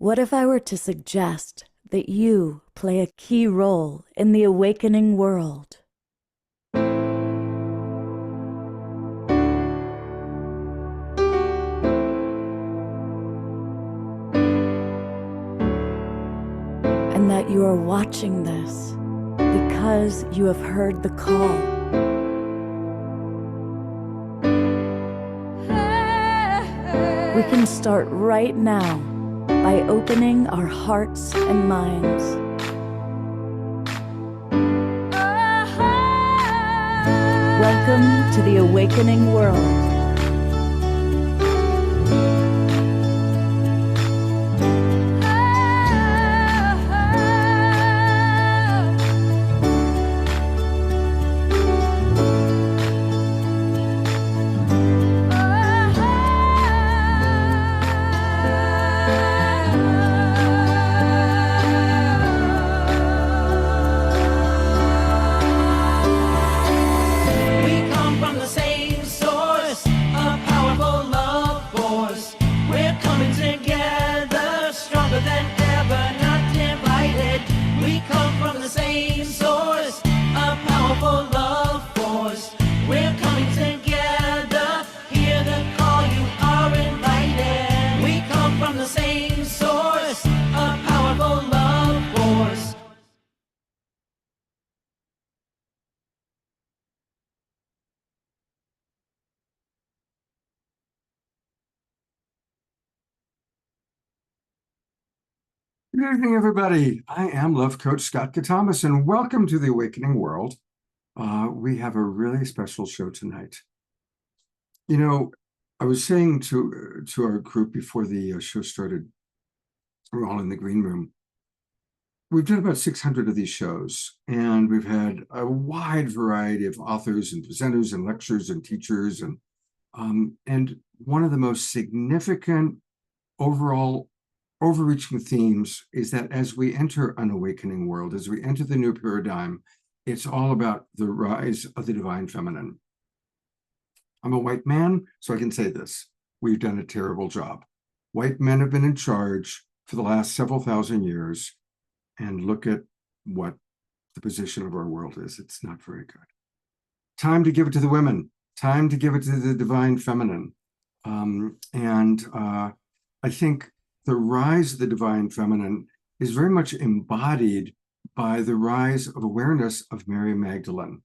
What if I were to suggest that you play a key role in the awakening world? And that you are watching this because you have heard the call. We can start right now by opening our hearts and minds. Welcome to the awakening world. Good evening, everybody. I am Love Coach Scott Catamas, and welcome to the Awakening World. We have a really special show tonight. You know, I was saying to our group before the show started, we're all in the green room. We've done about 600 of these shows, and we've had a wide variety of authors and presenters and lecturers and teachers, and one of the most significant overall overreaching themes is that as we enter an awakening world, as we enter the new paradigm, it's all about the rise of the divine feminine. I'm a white man, so I can say this. We've done a terrible job. White men have been in charge for the last several thousand years, and look at what the position of our world is. It's not very good. Time to give it to the women. Time to give it to the divine feminine. I think the rise of the divine feminine is very much embodied by the rise of awareness of Mary Magdalene.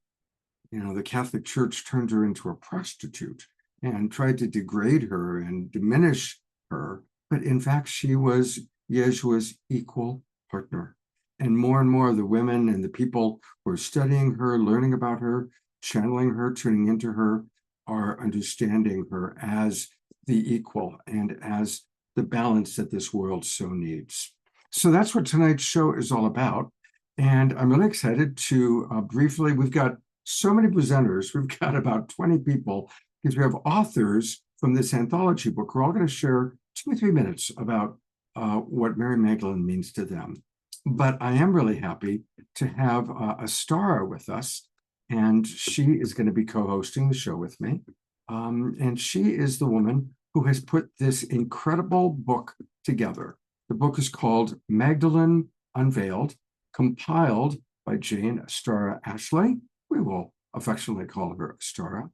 You know, the Catholic Church turned her into a prostitute and tried to degrade her and diminish her. But in fact, she was Yeshua's equal partner. And more of the women and the people who are studying her, learning about her, channeling her, tuning into her, are understanding her as the equal and as the balance that this world so needs. So that's what tonight's show is all about. And I'm really excited to briefly, we've got so many presenters. We've got about 20 people because we have authors from this anthology book. We're all going to share 2 or 3 minutes about what Mary Magdalene means to them. But I am really happy to have Astara with us, and she is going to be co-hosting the show with me. And she is the woman who has put this incredible book together. The book is called Magdalene Unveiled, compiled by Jane Astara Ashley. We will affectionately call her Astara,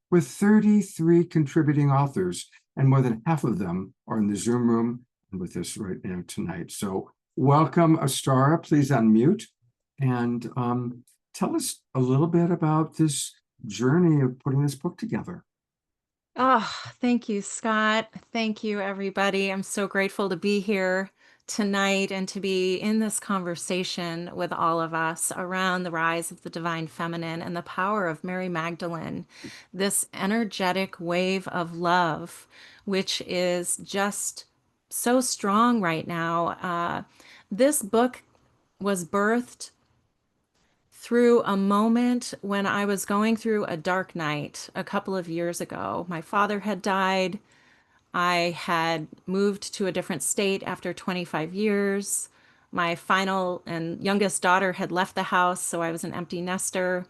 with 33 contributing authors, and more than half of them are in the Zoom room and with us right now tonight. So welcome, Astara. Please unmute and tell us a little bit about this journey of putting this book together. Oh, thank you, Scott. Thank you, everybody. I'm so grateful to be here tonight and to be in this conversation with all of us around the rise of the divine feminine and the power of Mary Magdalene, this energetic wave of love, which is just so strong right now. This book was birthed through a moment when I was going through a dark night a couple of years ago. My father had died. I had moved to a different state after 25 years. My final and youngest daughter had left the house, so I was an empty nester.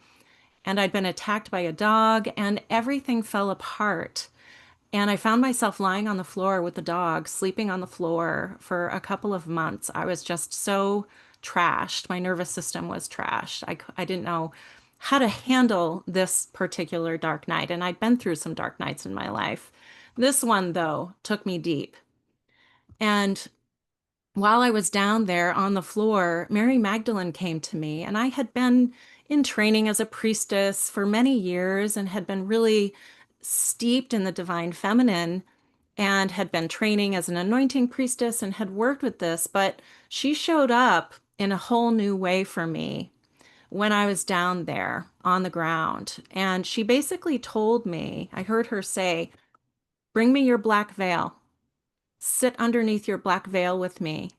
And I'd been attacked by a dog, and everything fell apart. And I found myself lying on the floor with the dog, sleeping on the floor for a couple of months. I was just so trashed. My nervous system was trashed. I didn't know how to handle this particular dark night. And I'd been through some dark nights in my life. This one, though, took me deep. And while I was down there on the floor, Mary Magdalene came to me, and I had been in training as a priestess for many years and had been really steeped in the divine feminine and had been training as an anointing priestess and had worked with this, but she showed up in a whole new way for me when I was down there on the ground. And she basically told me, I heard her say, "Bring me your black veil. Sit underneath your black veil with me."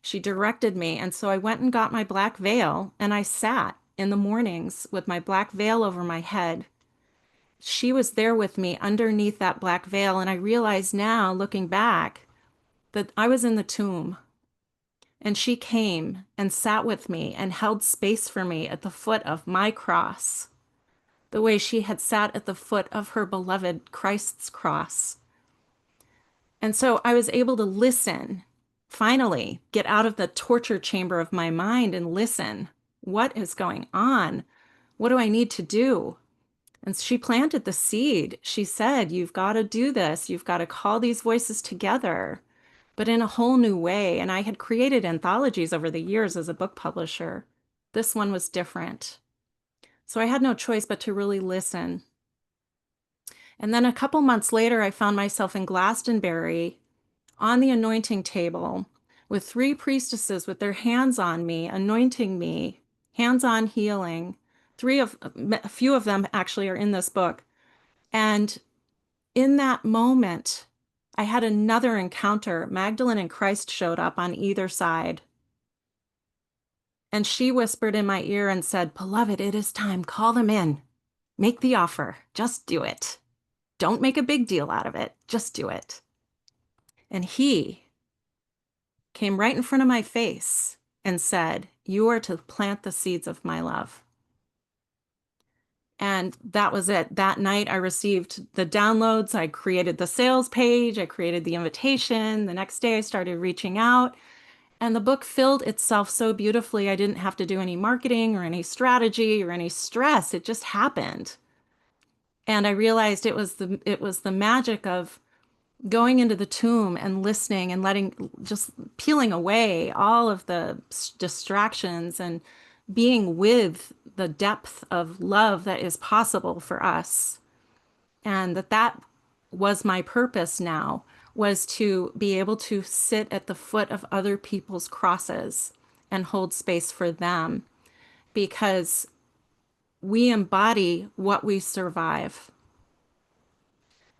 She directed me. And so I went and got my black veil and I sat in the mornings with my black veil over my head. She was there with me underneath that black veil. And I realize now, looking back, that I was in the tomb. And she came and sat with me and held space for me at the foot of my cross, the way she had sat at the foot of her beloved Christ's cross. And so I was able to listen, finally, get out of the torture chamber of my mind and listen. What is going on? What do I need to do? And she planted the seed. She said, "You've got to do this. You've got to call these voices together, but in a whole new way." And I had created anthologies over the years as a book publisher. This one was different. So I had no choice but to really listen. And then a couple months later, I found myself in Glastonbury on the anointing table with three priestesses with their hands on me, anointing me, hands-on healing. A few of them actually are in this book. And in that moment, I had another encounter. Magdalene and Christ showed up on either side. And she whispered in my ear and said, "Beloved, it is time. Call them in. Make the offer. Just do it. Don't make a big deal out of it. Just do it." And he came right in front of my face and said, "You are to plant the seeds of my love." And that was it. That night, I received the downloads. I created the sales page. I created the invitation. The next day, I started reaching out. And the book filled itself so beautifully. I didn't have to do any marketing or any strategy or any stress. It just happened. And I realized it was the magic of going into the tomb and listening and just peeling away all of the distractions and being with the depth of love that is possible for us. And that was my purpose now, was to be able to sit at the foot of other people's crosses and hold space for them, because we embody what we survive.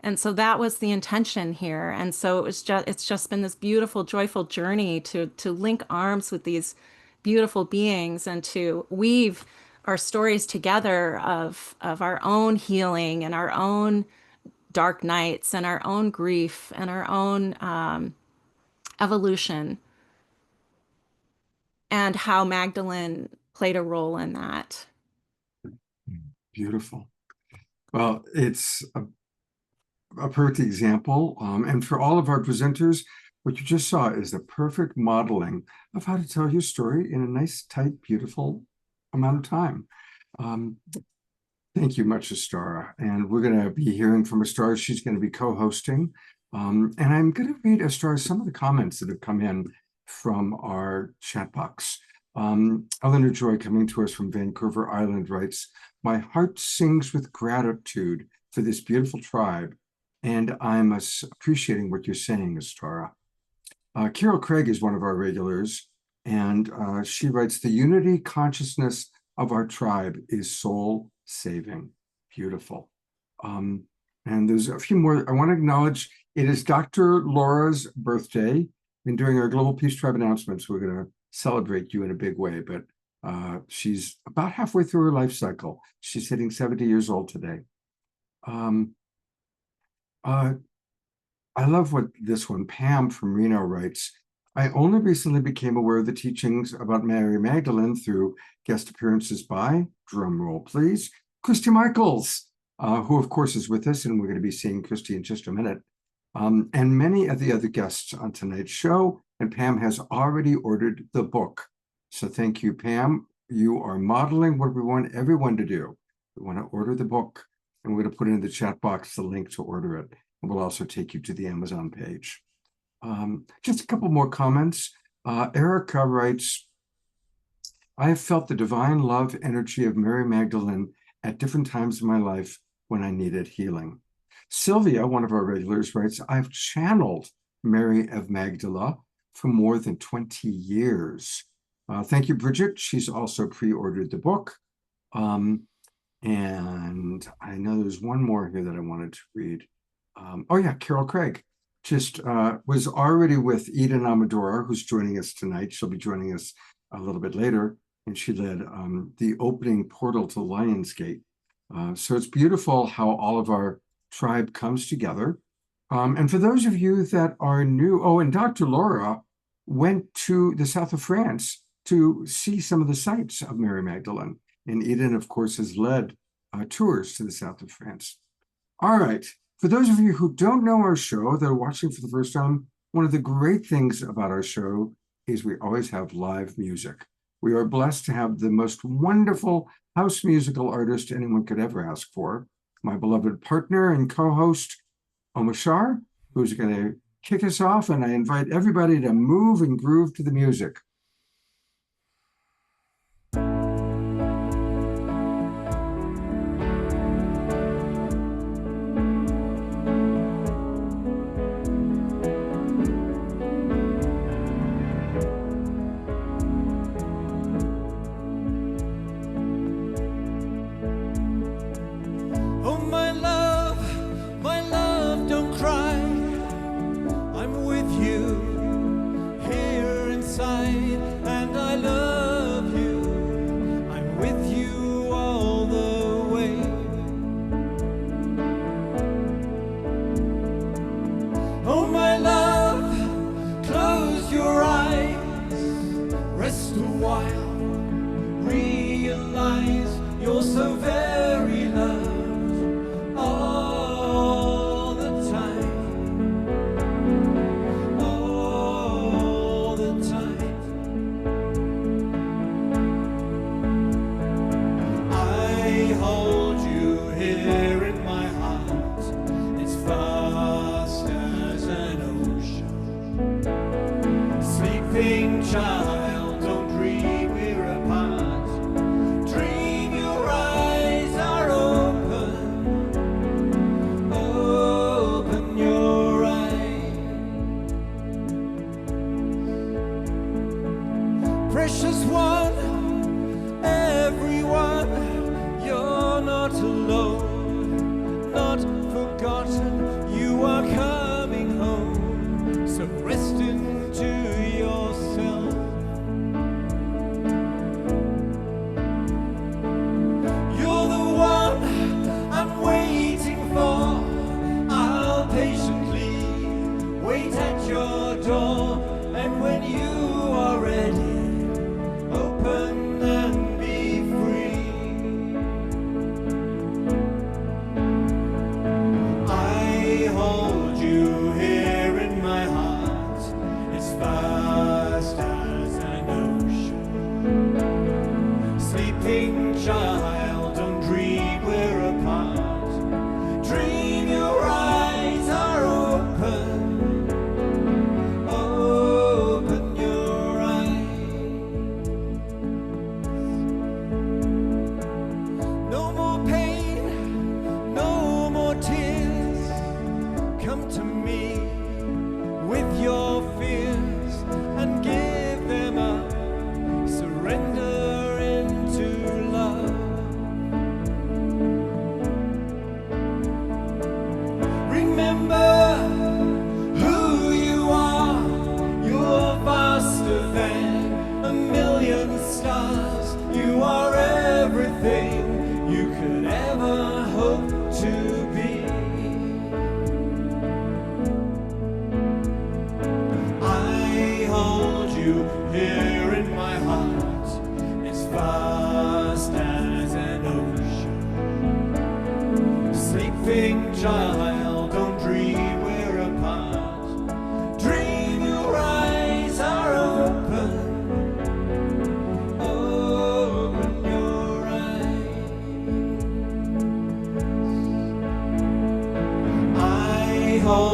And so that was the intention here. And so it's just been this beautiful, joyful journey to link arms with these beautiful beings and to weave our stories together of our own healing and our own dark nights and our own grief and our own evolution, and how Magdalene played a role in that. Beautiful. Well, it's a perfect example. And for all of our presenters, what you just saw is the perfect modeling of how to tell your story in a nice, tight, beautiful amount of time. Thank you much, Astara. And we're going to be hearing from Astara. She's going to be co-hosting. And I'm going to read, Astara, some of the comments that have come in from our chat box. Eleanor Joy, coming to us from Vancouver Island, writes, "My heart sings with gratitude for this beautiful tribe, and I'm appreciating what you're saying, Astara." Carol Craig is one of our regulars, and she writes, "The unity consciousness of our tribe is soul saving." Beautiful. And there's a few more. I want to acknowledge it is Dr. Laura's birthday. And during our Global Peace Tribe announcements, we're going to celebrate you in a big way, but she's about halfway through her life cycle. She's hitting 70 years old today. I love what this one, Pam from Reno, writes. "I only recently became aware of the teachings about Mary Magdalene through guest appearances by," drum roll please, "Christy Michaels. who of course is with us, and we're going to be seeing Christy in just a minute, and many of the other guests on tonight's show. And Pam has already ordered the book. So thank you, Pam. You are modeling what we want everyone to do. We want to order the book, and we're going to put in the chat box the link to order it. And we'll also take you to the Amazon page. Just a couple more comments. Erica writes, I have felt the divine love energy of Mary Magdalene at different times in my life when I needed healing. Sylvia, one of our regulars, writes, I've channeled Mary of Magdala for more than 20 years. Thank you, Bridget. She's also pre-ordered the book. And I know there's one more here that I wanted to read. Oh yeah, Carol Craig just was already with Eden Amadora, who's joining us tonight. She'll be joining us a little bit later. And she led the opening portal to Lionsgate. So it's beautiful how all of our tribe comes together. And for those of you that are new, oh, and Dr. Laura went to the south of France to see some of the sites of Mary Magdalene. And Eden, of course, has led tours to the south of France. All right. For those of you who don't know our show, that are watching for the first time, one of the great things about our show is we always have live music. We are blessed to have the most wonderful house musical artist anyone could ever ask for, my beloved partner and co-host, Omashar, who's going to kick us off, and I invite everybody to move and groove to the music.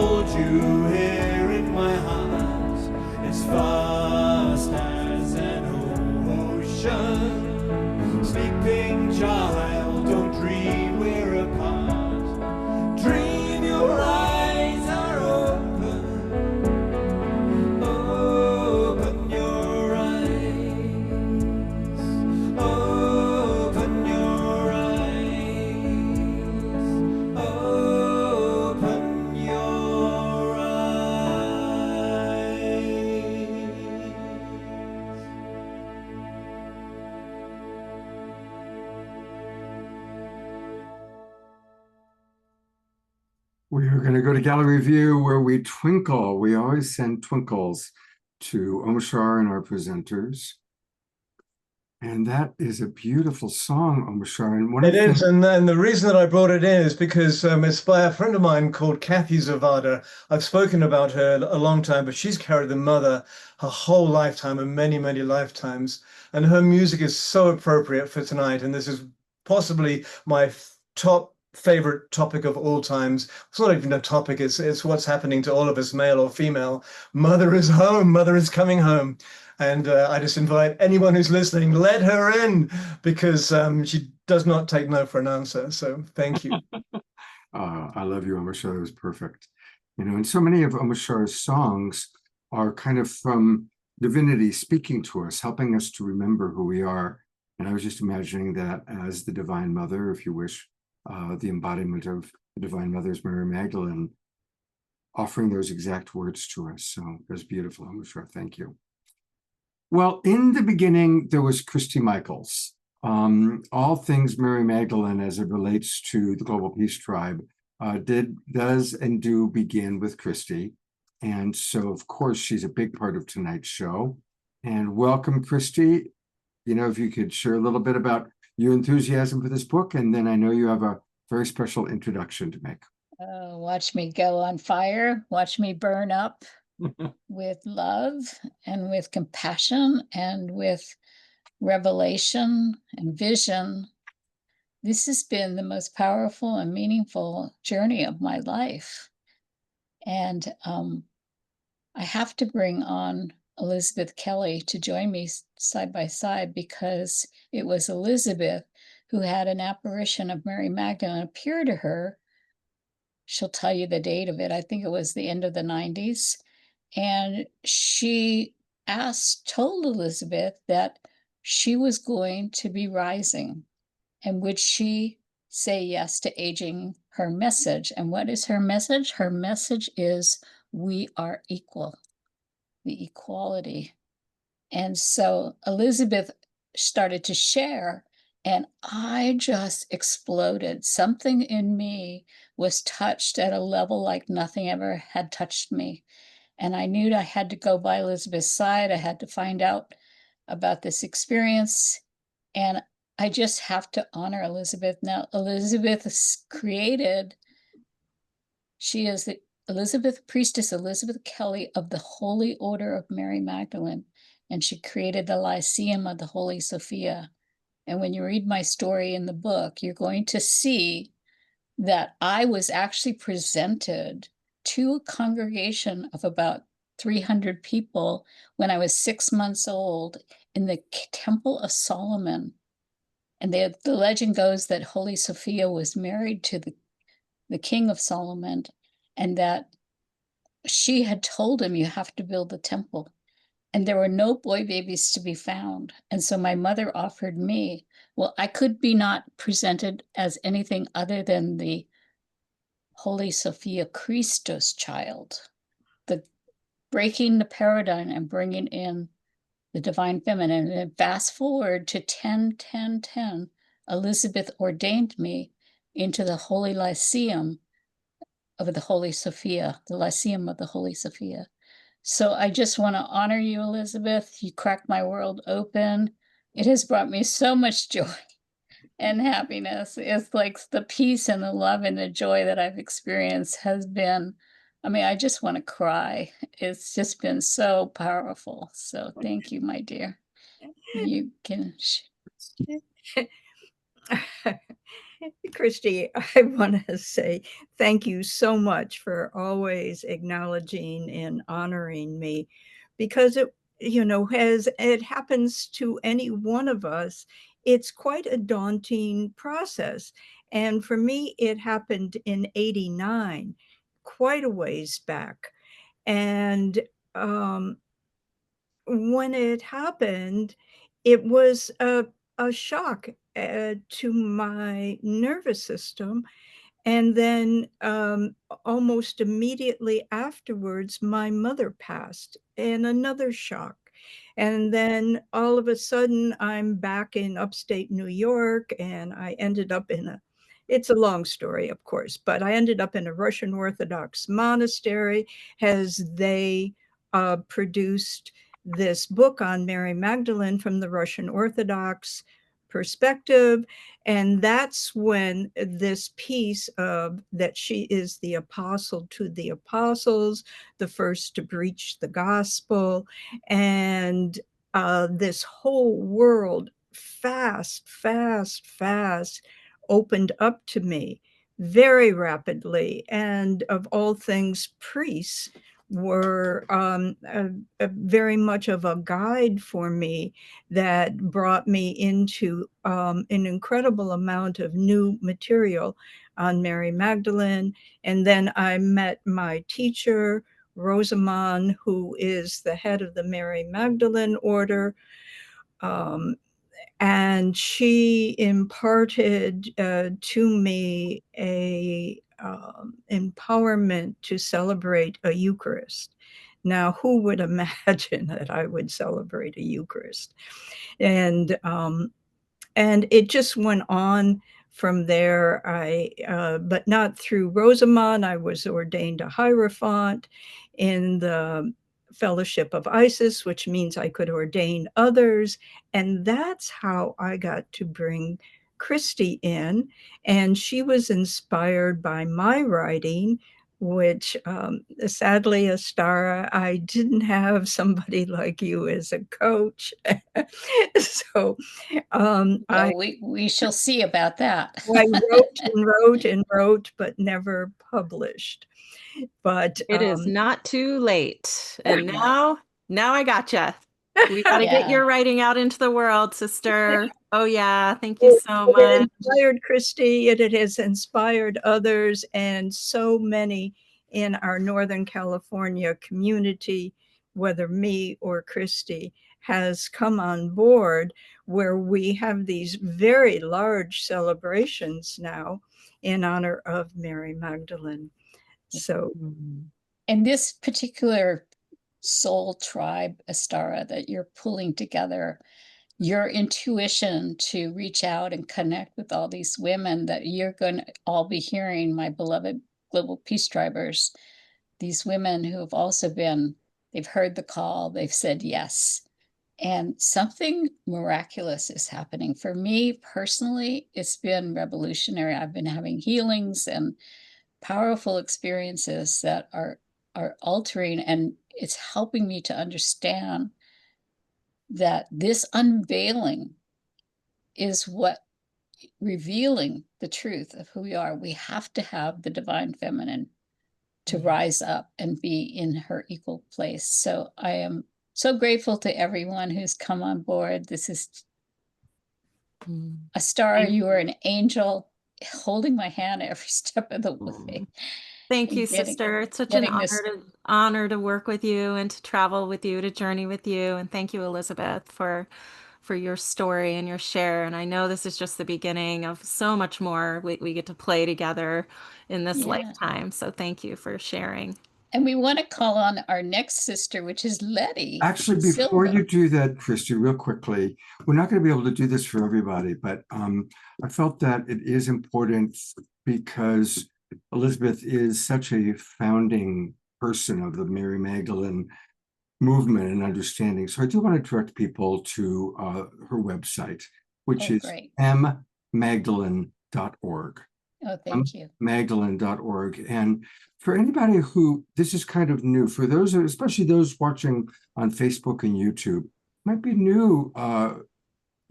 hold you here in my heart, as fast as an ocean. Sleeping child, don't dream we're apart. Dream your eyes are open. Open your eyes. Open your eyes. Open your eyes. We are going to go to gallery view where we twinkle. We always send twinkles to Omashar and our presenters. And that is a beautiful song, Omashar. And one of It the is, things, and the reason that I brought it in is because it's by a friend of mine called Kathy Zavada. I've spoken about her a long time, but she's carried the mother her whole lifetime and many, many lifetimes. And her music is so appropriate for tonight. And this is possibly my top favorite topic of all times. It's not even a topic, it's what's happening to all of us, male or female. Mother is home, mother is coming home. And I just invite anyone who's listening, let her in, because she does not take no for an answer. So thank you. I love you, Omashar. It was perfect. You know, and so many of Omashar's songs are kind of from divinity speaking to us, helping us to remember who we are. And I was just imagining that as the Divine Mother, if you wish, the embodiment of the Divine Mother's Mary Magdalene, offering those exact words to us. So it was beautiful, Omashar. Thank you. Well, in the beginning, there was Christy Michaels. All things Mary Magdalene as it relates to the Global Peace Tribe does and do begin with Christy. And so, of course, she's a big part of tonight's show. And welcome, Christy. You know, if you could share a little bit about your enthusiasm for this book, and then I know you have a very special introduction to make. Watch me go on fire, watch me burn up with love and with compassion and with revelation and vision. This has been the most powerful and meaningful journey of my life. And I have to bring on Elizabeth Kelly to join me side by side, because it was Elizabeth who had an apparition of Mary Magdalene appear to her. She'll tell you the date of it. I think it was the end of the 90s. And she told Elizabeth that she was going to be rising, and would she say yes to aging her message? And what is her message? Her message is, we are equal, the equality. And so Elizabeth started to share, and I just exploded. Something in me was touched at a level like nothing ever had touched me. And I knew I had to go by Elizabeth's side. I had to find out about this experience. And I just have to honor Elizabeth. Now, Elizabeth is created, she is the priestess Elizabeth Kelly of the Holy Order of Mary Magdalene. And she created the Lyceum of the Holy Sophia. And when you read my story in the book, you're going to see that I was actually presented to a congregation of about 300 people when I was 6 months old in the Temple of Solomon. And the legend goes that Holy Sophia was married to the king of Solomon, and that she had told him, you have to build the temple. And there were no boy babies to be found. And so my mother offered me, well, I could be not presented as anything other than the Holy Sophia Christos child, the breaking the paradigm and bringing in the divine feminine. And fast forward to 10, Elizabeth ordained me into the Holy Lyceum of the Holy Sophia, the Lyceum of the Holy Sophia. So I just want to honor you, Elizabeth. You cracked my world open. It has brought me so much joy and happiness. It's like the peace and the love and the joy that I've experienced has been, I mean, I just want to cry. It's just been so powerful. So thank you, my dear. You can. Christy, I want to say thank you so much for always acknowledging and honoring me, because as it happens to any one of us, it's quite a daunting process. And for me, it happened in '89, quite a ways back. And when it happened, it was a shock to my nervous system. And then almost immediately afterwards, my mother passed, and another shock. And then all of a sudden, I'm back in upstate New York, and I ended up it's a long story, of course, but I ended up in a Russian Orthodox monastery as they produced this book on Mary Magdalene from the Russian Orthodox perspective. And that's when this piece of that she is the apostle to the apostles, the first to preach the gospel, and this whole world fast opened up to me very rapidly. And of all things, priests were very much of a guide for me that brought me into an incredible amount of new material on Mary Magdalene. And then I met my teacher, Rosamond, who is the head of the Mary Magdalene Order. And she imparted to me a empowerment to celebrate a Eucharist. Now, who would imagine that I would celebrate a Eucharist? And it just went on from there. But not through Rosamond. I was ordained a Hierophant in the Fellowship of Isis, which means I could ordain others. And that's how I got to bring Christy in. And she was inspired by my writing, which sadly, Astara, I didn't have somebody like you as a coach. So we shall see about that. I wrote and wrote and wrote, but never published. But It is not too late. And now I gotcha. We got to get your writing out into the world, sister. Oh, yeah. Thank you so much. It inspired Christy, and it has inspired others, and so many in our Northern California community, whether me or Christy, has come on board, where we have these very large celebrations now in honor of Mary Magdalene. So, and this particular soul tribe, Astara, that you're pulling together, your intuition to reach out and connect with all these women that you're going to all be hearing, my beloved global peace drivers, these women who have also they've heard the call, they've said yes. And something miraculous is happening. For me personally, it's been revolutionary. I've been having healings and powerful experiences that are altering, and it's helping me to understand that this unveiling is what revealing the truth of who we are. We have to have the divine feminine to rise up and be in her equal place. So I am so grateful to everyone who's come on board. This is Astara, you are an angel holding my hand every step of the way. Thank you, sister. It's such an honor to work with you and to travel with you, to journey with you. And thank you, Elizabeth, for your story and your share. And I know this is just the beginning of so much more we get to play together in this lifetime. So thank you for sharing. And we want to call on our next sister, which is Letty. Actually, before you do that, Christy, real quickly, we're not going to be able to do this for everybody, but I felt that it is important because Elizabeth is such a founding person of the Mary Magdalene movement and understanding. So I do want to direct people to her website, which is mmagdalene.org. Oh, thank you. Magdalene.org. And for anybody who, this is kind of new, for those, especially those watching on Facebook and YouTube, might be new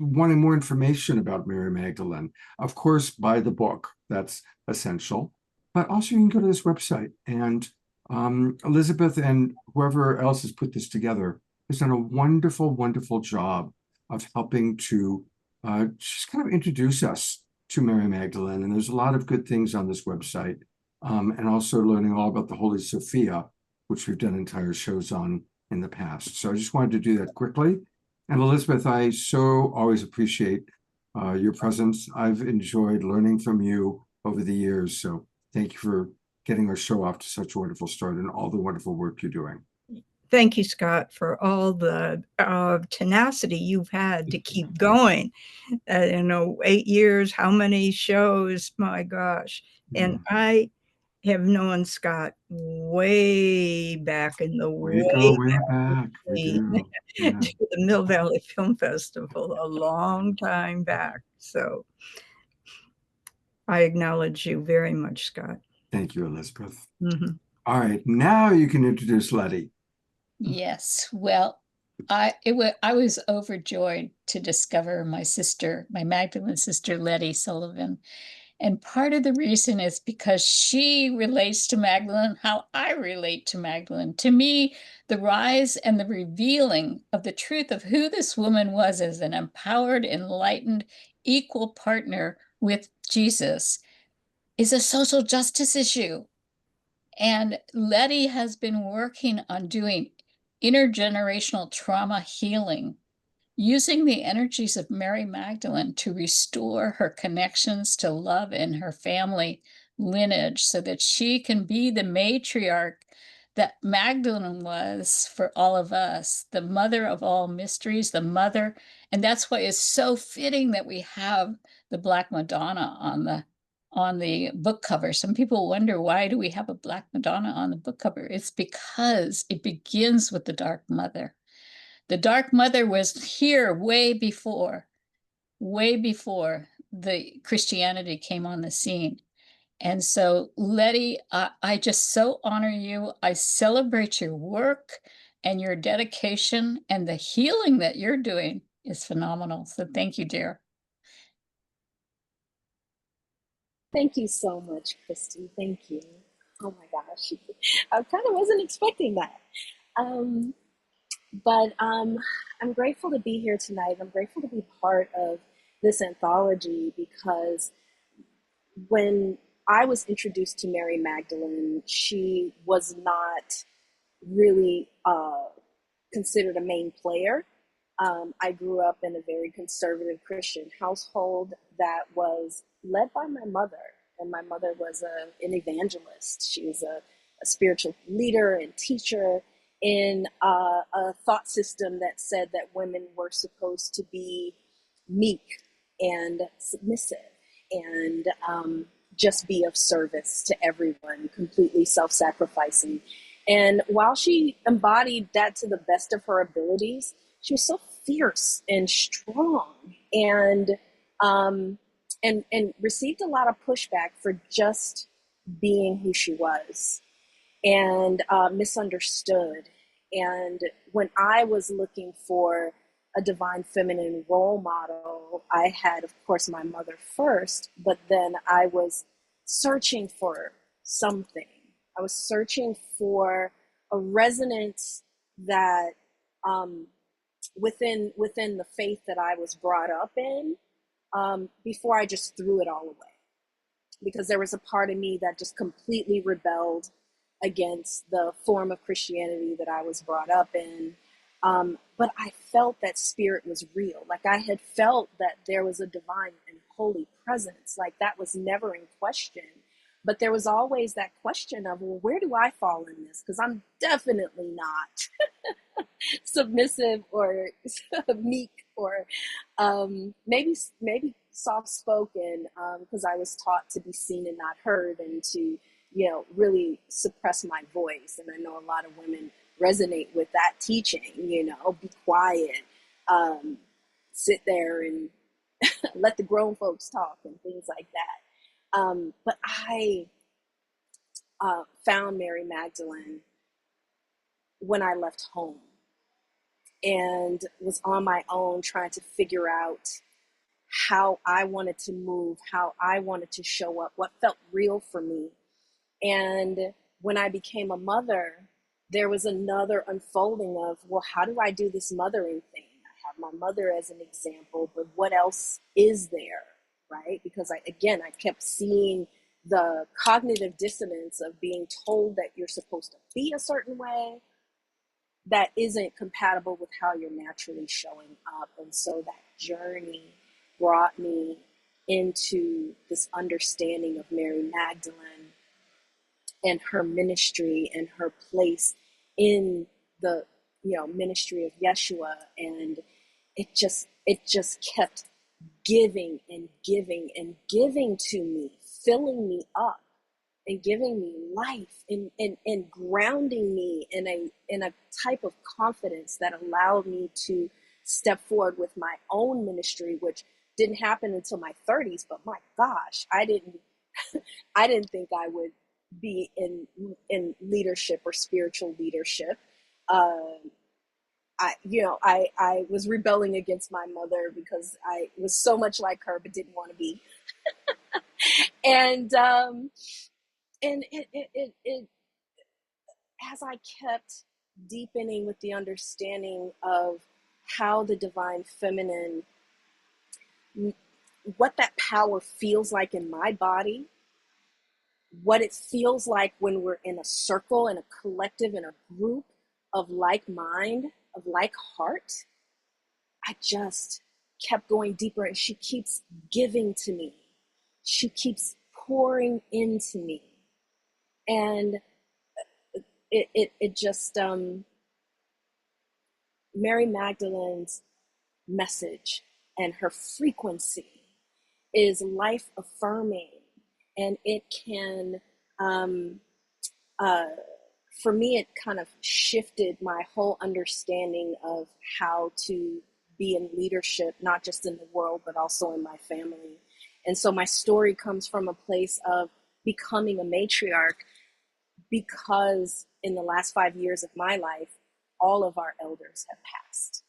wanting more information about Mary Magdalene, of course, buy the book. That's essential. But also, you can go to this website. And Elizabeth and whoever else has put this together has done a wonderful, wonderful job of helping to just kind of introduce us to Mary Magdalene. And there's a lot of good things on this website. And also learning all about the Holy Sophia, which we've done entire shows on in the past. So I just wanted to do that quickly. And Elizabeth, I so always appreciate your presence. I've enjoyed learning from you over the years. So thank you for getting our show off to such a wonderful start and all the wonderful work you're doing. Thank you, Scott, for all the tenacity you've had to keep going. 8 years, how many shows? My gosh. And I have known Scott way back in the We go way back. We do. Yeah. to the Mill Valley Film Festival a long time back. So I acknowledge you very much, Scott. Thank you, Elizabeth. All right, now you can introduce Letty. Yes, well, I was overjoyed to discover my sister, my Magdalene sister, Letty Sullivan. And part of the reason is because she relates to Magdalene how I relate to Magdalene. To me, the rise and the revealing of the truth of who this woman was as an empowered, enlightened, equal partner with Jesus is a social justice issue. And Letty has been working on doing intergenerational trauma healing, using the energies of Mary Magdalene to restore her connections to love in her family lineage so that she can be the matriarch that Magdalene was for all of us, the mother of all mysteries, the mother. And that's why it's so fitting that we have the Black Madonna on the book cover. Some people wonder, why do we have a Black Madonna on the book cover? It's because it begins with the Dark Mother. The Dark Mother was here way before the Christianity came on the scene. And so, Letty, I just so honor you. I celebrate your work and your dedication, and the healing that you're doing is phenomenal. So thank you, dear. Thank you so much, Christy. Thank you. Oh my gosh. I kind of wasn't expecting that. But I'm grateful to be here tonight. I'm grateful to be part of this anthology because when I was introduced to Mary Magdalene, she was not really considered a main player. I grew up in a very conservative Christian household that was led by my mother, and my mother was an evangelist. She was a spiritual leader and teacher in a thought system that said that women were supposed to be meek and submissive and just be of service to everyone, completely self-sacrificing. And while she embodied that to the best of her abilities, she was so fierce and strong and received a lot of pushback for just being who she was and misunderstood. And when I was looking for a divine feminine role model, I had, of course, my mother first, but then I was searching for something. I was searching for a resonance that within the faith that I was brought up in, before I just threw it all away. Because there was a part of me that just completely rebelled against the form of Christianity that I was brought up in. But I felt that spirit was real. Like I had felt that there was a divine and holy presence. Like that was never in question. But there was always that question of, well, where do I fall in this? Because I'm definitely not submissive or meek or maybe soft-spoken, because I was taught to be seen and not heard and to, really suppress my voice. And I know a lot of women resonate with that teaching, be quiet, sit there and let the grown folks talk and things like that. But I found Mary Magdalene when I left home. and was on my own trying to figure out how I wanted to move, how I wanted to show up, what felt real for me. And when I became a mother, there was another unfolding of, well, how do I do this mothering thing? I have my mother as an example, but what else is there, right? Because I kept seeing the cognitive dissonance of being told that you're supposed to be a certain way that isn't compatible with how you're naturally showing up. And so that journey brought me into this understanding of Mary Magdalene and her ministry and her place in the ministry of Yeshua. And it just kept giving and giving and giving to me, filling me up and giving me life and grounding me in a type of confidence that allowed me to step forward with my own ministry, which didn't happen until my 30s. But my gosh, I didn't think I would be in leadership or spiritual leadership. I was rebelling against my mother because I was so much like her, but didn't want to be. And it as I kept deepening with the understanding of how the divine feminine, what that power feels like in my body, what it feels like when we're in a circle, in a collective, in a group of like mind, of like heart, I just kept going deeper, and she keeps giving to me. She keeps pouring into me. And it just, Mary Magdalene's message and her frequency is life affirming. And it can, for me, it kind of shifted my whole understanding of how to be in leadership, not just in the world, but also in my family. And so my story comes from a place of becoming a matriarch, because in the last 5 years of my life, all of our elders have passed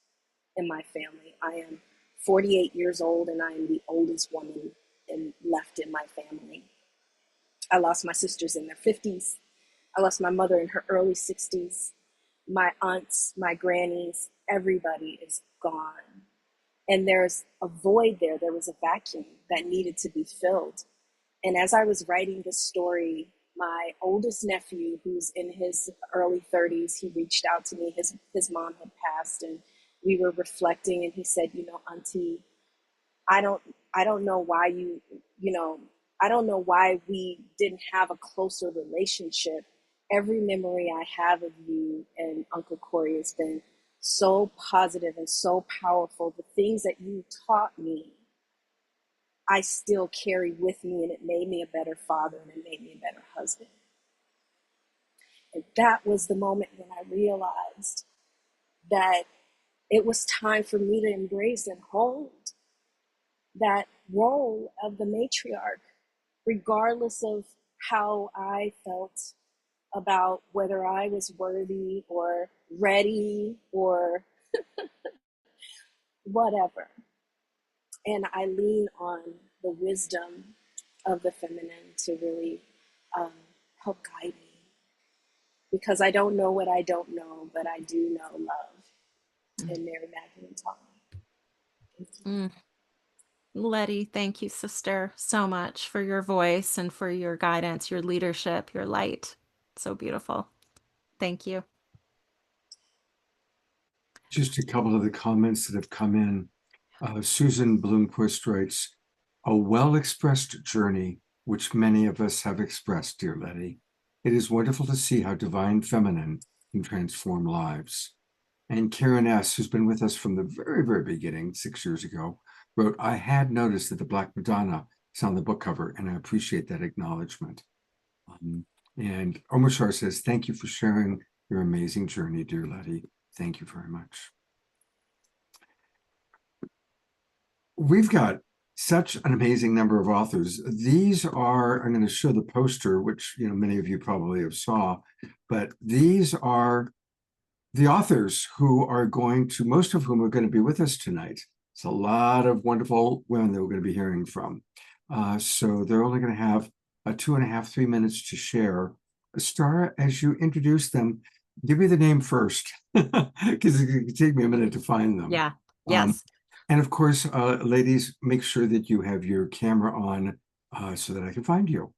in my family. I am 48 years old, and I am the oldest woman left in my family. I lost my sisters in their 50s. I lost my mother in her early 60s. My aunts, my grannies, everybody is gone. And there's a void there. There was a vacuum that needed to be filled. And as I was writing this story, my oldest nephew, who's in his early 30s, he reached out to me. His mom had passed, and we were reflecting, and he said, Auntie, I don't know why I don't know why we didn't have a closer relationship. Every memory I have of you and Uncle Corey has been so positive and so powerful. The things that you taught me, I still carry with me, and it made me a better father, and it made me a better husband. And that was the moment when I realized that it was time for me to embrace and hold that role of the matriarch, regardless of how I felt about whether I was worthy or ready or whatever. And I lean on the wisdom of the feminine to really help guide me, because I don't know what I don't know, but I do know love. And Mary Magdalene taught me. Thank you. Letty, thank you, sister, so much for your voice and for your guidance, your leadership, your light. So beautiful. Thank you. Just a couple of the comments that have come in. Susan Bloomquist writes, a well-expressed journey, which many of us have expressed, dear Letty. It is wonderful to see how divine feminine can transform lives. And Karen S., who's been with us from the very, very beginning, 6 years ago, wrote, I had noticed that the Black Madonna is on the book cover, and I appreciate that acknowledgement. And Omashar says, thank you for sharing your amazing journey, dear Letty. Thank you very much. We've got such an amazing number of authors. These are, I'm going to show the poster, which many of you probably have saw, but these are the authors who are going to, most of whom are going to be with us tonight. It's a lot of wonderful women that we're going to be hearing from. So they're only going to have 2.5, 3 minutes to share. Astara, as you introduce them, give me the name first, because it could take me a minute to find them. Yeah. Um, Yes. and of course, ladies, make sure that you have your camera on so that I can find you.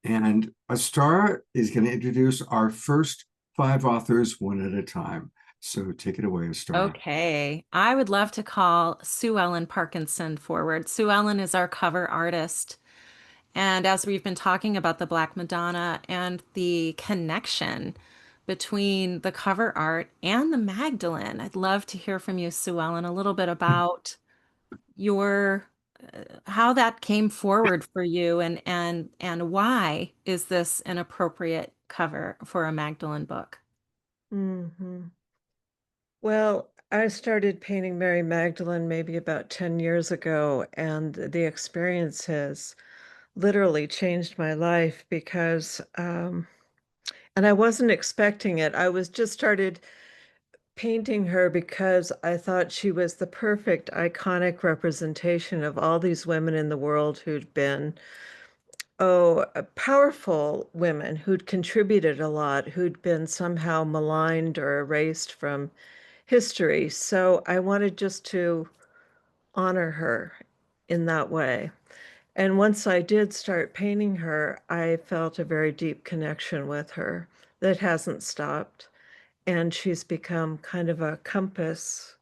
And Astara is going to introduce our first 5 authors one at a time. So take it away, Astara. Okay. I would love to call Sue Ellen Parkinson forward. Sue Ellen is our cover artist. And as we've been talking about the Black Madonna and the connection between the cover art and the Magdalene, I'd love to hear from you, Sue Ellen, a little bit about your how that came forward for you, and why is this an appropriate cover for a Magdalene book? hmm Well, I started painting Mary Magdalene maybe about 10 years ago, and the experience has literally changed my life because, and I wasn't expecting it. I was just started painting her because I thought she was the perfect iconic representation of all these women in the world who'd been, powerful women who'd contributed a lot, who'd been somehow maligned or erased from history. So I wanted just to honor her in that way. And once I did start painting her, I felt a very deep connection with her that hasn't stopped. And she's become kind of a compass,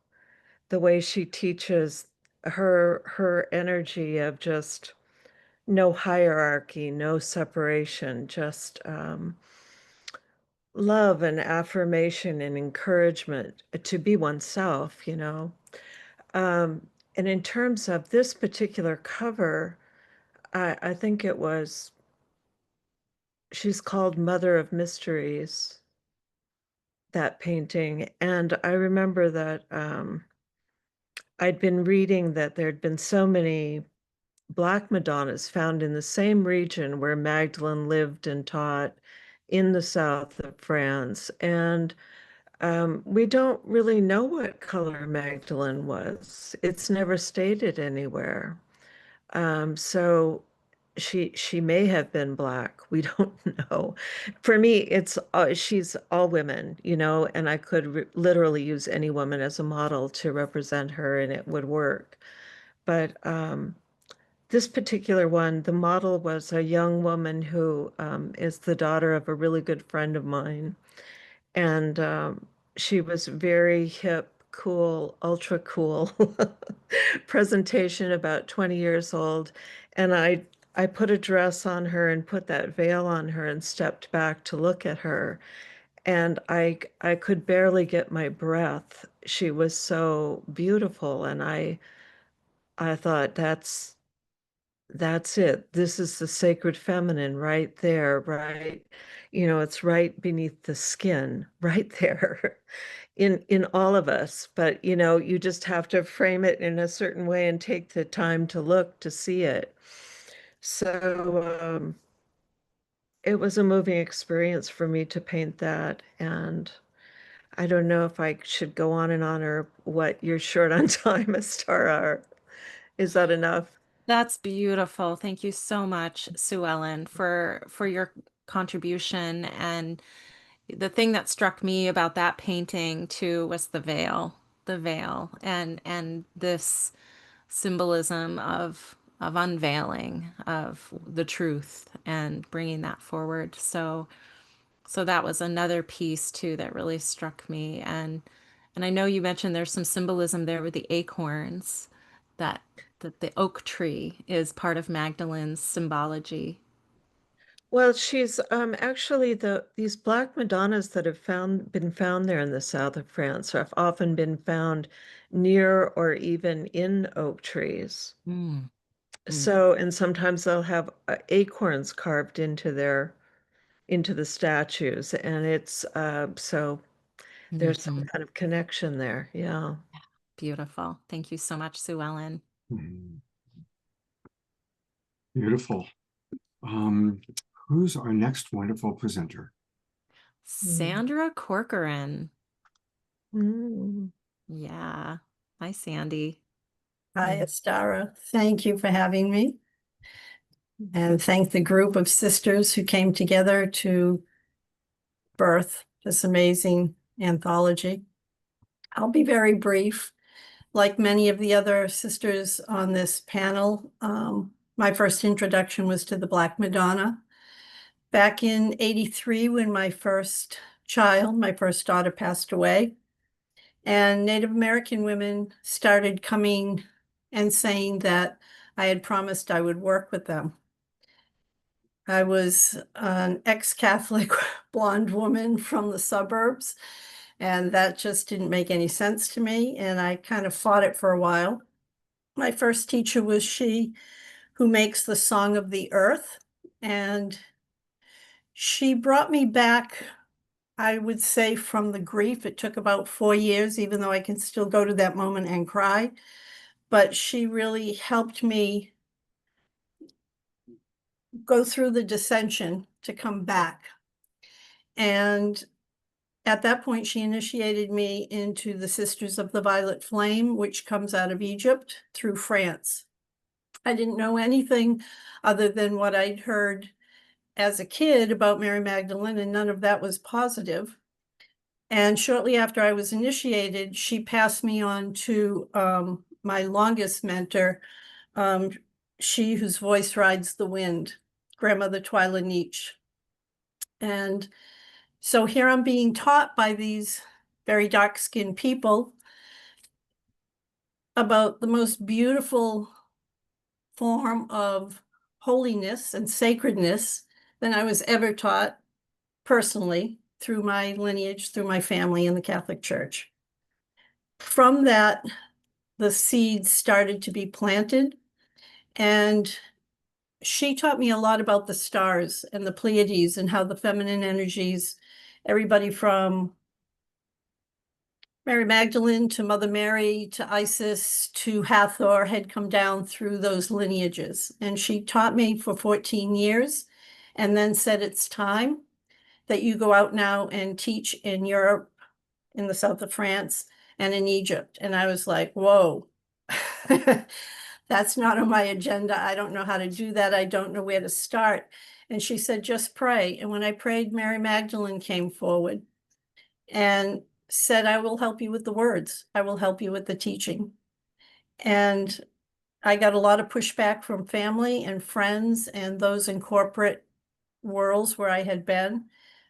the way she teaches her energy of just no hierarchy, no separation, just love and affirmation and encouragement to be oneself, you know. And in terms of this particular cover, I think it was, she's called Mother of Mysteries, that painting. And I remember that I'd been reading that there'd been so many Black Madonnas found in the same region where Magdalene lived and taught in the south of France. And we don't really know what color Magdalene was. It's never stated anywhere. So she may have been Black. We don't know. For me, it's she's all women, you know, and I could literally use any woman as a model to represent her, and it would work. But this particular one, the model was a young woman who is the daughter of a really good friend of mine. And she was very hip, cool, ultra cool presentation, about 20 years old. And I put a dress on her and put that veil on her and stepped back to look at her. And I could barely get my breath. She was so beautiful. And I thought that's it. This is the sacred feminine right there, right? You know, it's right beneath the skin, right there in all of us. But, you know, you just have to frame it in a certain way and take the time to look to see it. So it was a moving experience for me to paint that. And I don't know if I should go on and on or what. You're short on time, Astara. Is that enough? That's beautiful. Thank you so much, Sue Ellen, for your contribution. And the thing that struck me about that painting too was the veil, and this symbolism of unveiling of the truth and bringing that forward. So that was another piece too that really struck me. And I know you mentioned there's some symbolism there with the acorns, that that the oak tree is part of Magdalene's symbology. Well, she's actually these Black Madonnas that have been found there in the south of France have often been found near or even in oak trees. Mm, mm, So, and sometimes they'll have acorns carved into the statues, and it's so there's some mhm. kind of connection there. Yeah. Beautiful. Thank you so much, Sue Ellen. Mhm. Beautiful. Who's our next wonderful presenter? Mm. Sandra Corcoran. Mm. Yeah. Hi, Sandy. Hi, Astara. Thank you for having me. And thank the group of sisters who came together to birth this amazing anthology. I'll be very brief. Like many of the other sisters on this panel, my first introduction was to the Black Madonna. Back in '83, when my first daughter, passed away, and Native American women started coming and saying that I had promised I would work with them. I was an ex-Catholic blonde woman from the suburbs, and that just didn't make any sense to me, and I kind of fought it for a while. My first teacher was she who makes the Song of the Earth, and she brought me back, I would say, from the grief. It took about 4 years, even though I can still go to that moment and cry. But she really helped me go through the dissension to come back. And at that point, she initiated me into the Sisters of the Violet Flame, which comes out of Egypt through France. I didn't know anything other than what I'd heard as a kid about Mary Magdalene, and none of that was positive. And shortly after I was initiated, she passed me on to my longest mentor, she whose voice rides the wind, Grandmother Twyla Nietzsche. And so here I'm being taught by these very dark-skinned people about the most beautiful form of holiness and sacredness than I was ever taught personally through my lineage, through my family in the Catholic Church. From that, the seeds started to be planted, and she taught me a lot about the stars and the Pleiades and how the feminine energies, everybody from Mary Magdalene to Mother Mary to Isis to Hathor, had come down through those lineages. And she taught me for 14 years and then said, it's time that you go out now and teach in Europe, in the south of France, and in Egypt. And I was like, whoa, that's not on my agenda. I don't know how to do that. I don't know where to start. And she said, just pray. And when I prayed, Mary Magdalene came forward and said, I will help you with the words. I will help you with the teaching. And I got a lot of pushback from family and friends and those in corporate worlds where I had been.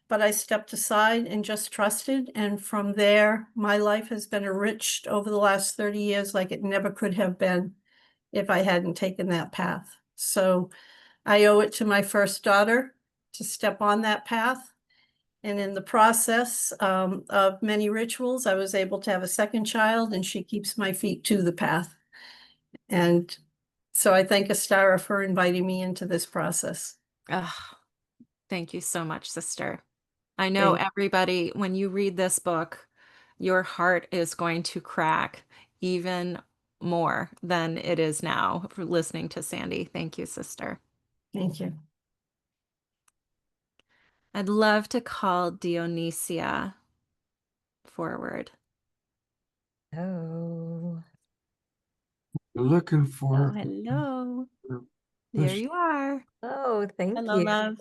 But I stepped aside and just trusted. And from there, my life has been enriched over the last 30 years like it never could have been if I hadn't taken that path. So I owe it to my first daughter to step on that path. And in the process of many rituals, I was able to have a second child, and she keeps my feet to the path. And so I thank Astara for inviting me into this process. Oh, thank you so much, sister. I know everybody, when you read this book, your heart is going to crack even more than it is now for listening to Sandy. Thank you, sister. Thank you. I'd love to call Dionysia forward. Oh, Looking Oh, for hello. her There push. you are. oh, thank Hello, you. love.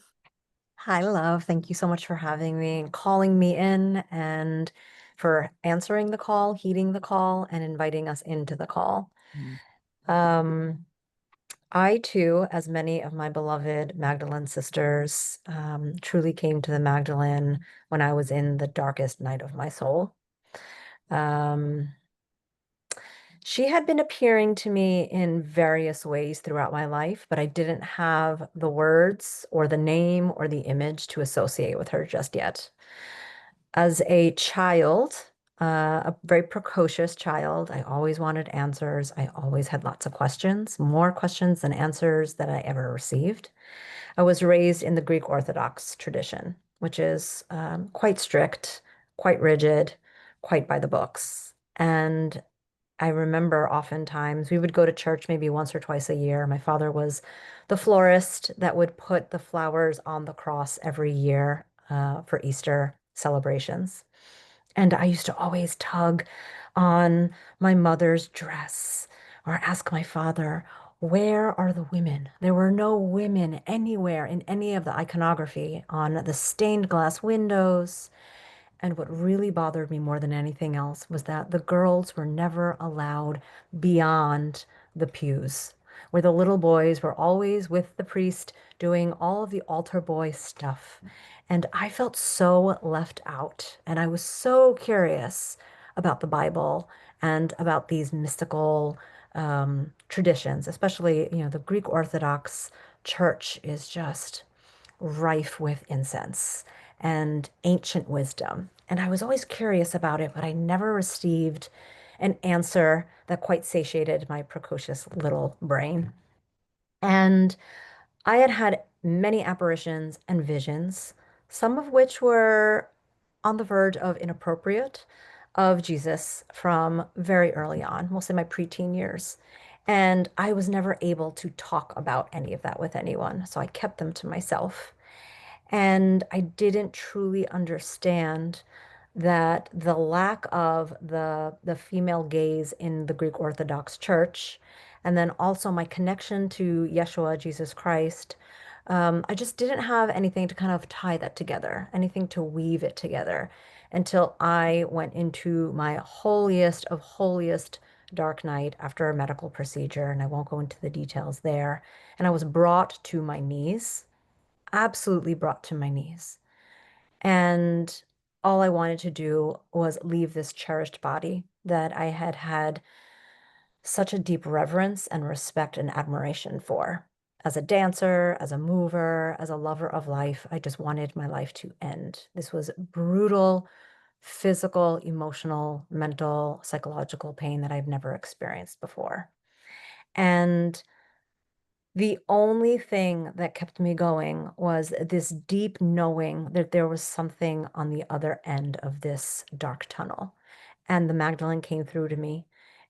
Hi, love. Thank you so much for having me and calling me in and for answering the call, heeding the call, and inviting us into the call. I too, as many of my beloved Magdalene sisters, truly came to the Magdalene when I was in the darkest night of my soul. She had been appearing to me in various ways throughout my life, but I didn't have the words or the name or the image to associate with her just yet. As a child, a very precocious child, I always wanted answers. I always had lots of questions, more questions than answers that I ever received. I was raised in the Greek Orthodox tradition, which is quite strict, quite rigid, quite by the books. And I remember oftentimes we would go to church maybe once or twice a year. My father was the florist that would put the flowers on the cross every year for Easter celebrations. And I used to always tug on my mother's dress or ask my father, where are the women? There were no women anywhere in any of the iconography on the stained glass windows. And what really bothered me more than anything else was that the girls were never allowed beyond the pews, where the little boys were always with the priest doing all of the altar boy stuff. And I felt so left out. And I was so curious about the Bible and about these mystical traditions, especially, the Greek Orthodox Church is just rife with incense and ancient wisdom. And I was always curious about it, but I never received an answer that quite satiated my precocious little brain. And I had had many apparitions and visions, some of which were on the verge of inappropriate, of Jesus from very early on, mostly my preteen years. And I was never able to talk about any of that with anyone, so I kept them to myself. And I didn't truly understand that the lack of the female gaze in the Greek Orthodox Church, and then also my connection to Yeshua, Jesus Christ, I just didn't have anything to kind of tie that together, anything to weave it together until I went into my holiest of holiest dark night after a medical procedure, and I won't go into the details there. And I was brought to my knees, absolutely brought to my knees. And all I wanted to do was leave this cherished body that I had had such a deep reverence and respect and admiration for. As a dancer, as a mover, as a lover of life, I just wanted my life to end. This was brutal, physical, emotional, mental, psychological pain that I've never experienced before. And the only thing that kept me going was this deep knowing that there was something on the other end of this dark tunnel. And the Magdalene came through to me.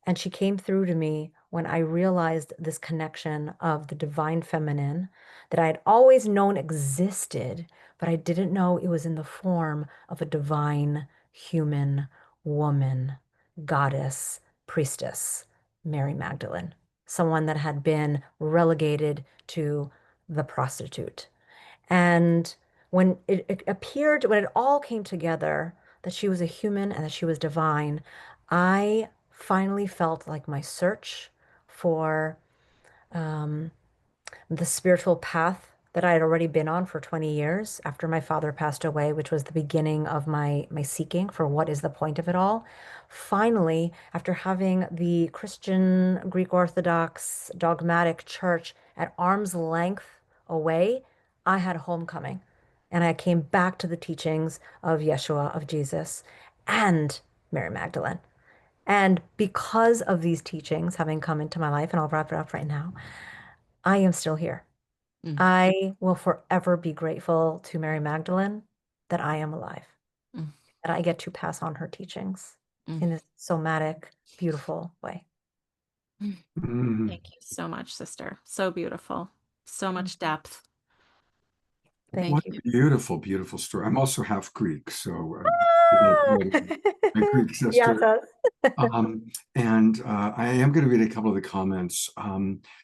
And she came through to me when I realized this connection of the divine feminine that I had always known existed, but I didn't know it was in the form of a divine human woman, goddess, priestess, Mary Magdalene, someone that had been relegated to the prostitute. And when it appeared, when it all came together, that she was a human and that she was divine, I finally felt like my search for the spiritual path that I had already been on for 20 years after my father passed away, which was the beginning of my seeking for what is the point of it all. Finally, after having the Christian, Greek Orthodox, dogmatic church at arm's length away, I had homecoming. And I came back to the teachings of Yeshua, of Jesus, and Mary Magdalene. And because of these teachings having come into my life, and I'll wrap it up right now, I am still here. I will forever be grateful to Mary Magdalene that I am alive, that I get to pass on her teachings in this somatic, beautiful way. Thank you so much, sister. So beautiful. So much depth. Thank What you. a beautiful, beautiful story. I'm also half Greek, so my Greek sister. And I am going to read a couple of the comments.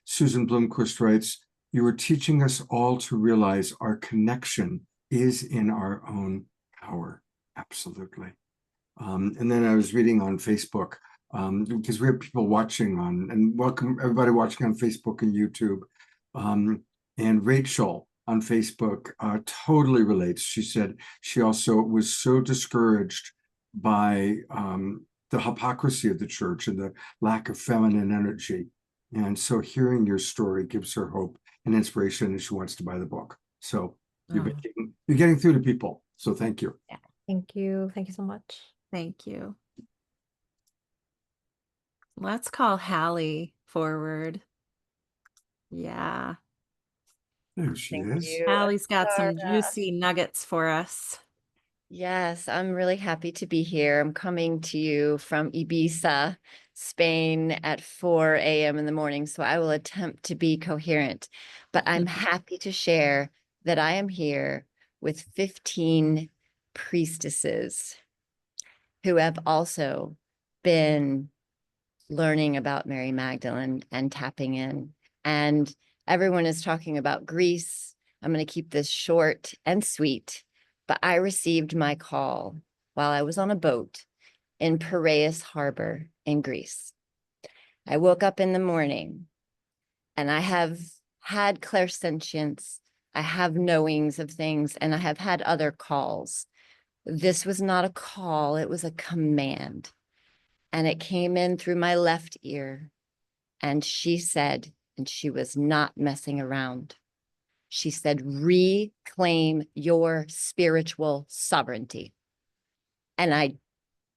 Susan Blomquist writes, "You are teaching us all to realize our connection is in our own power." Absolutely. And then I was reading on Facebook, because we have people watching and welcome everybody watching on Facebook and YouTube. And Rachel on Facebook totally relates. She said she also was so discouraged by the hypocrisy of the church and the lack of feminine energy. And so hearing your story gives her hope and inspiration, and she wants to buy the book. So you're getting through to people. So thank you. Yeah. Thank you. Thank you so much. Thank you. Let's call Hallie forward. Yeah. There she is. Hallie's got some juicy nuggets for us. Yes, I'm really happy to be here. I'm coming to you from Ibiza, Spain at 4 a.m. in the morning, so I will attempt to be coherent. But I'm happy to share that I am here with 15 priestesses. who have also been learning about Mary Magdalene and tapping in. And everyone is talking about Greece. I'm going to keep this short and sweet, but I received my call while I was on a boat in Piraeus Harbor in Greece. I woke up in the morning and I have had clairsentience. I have knowings of things, and I have had other calls. This was not a call, it was a command. And it came in through my left ear. And she said, and she was not messing around, she said, reclaim your spiritual sovereignty. And I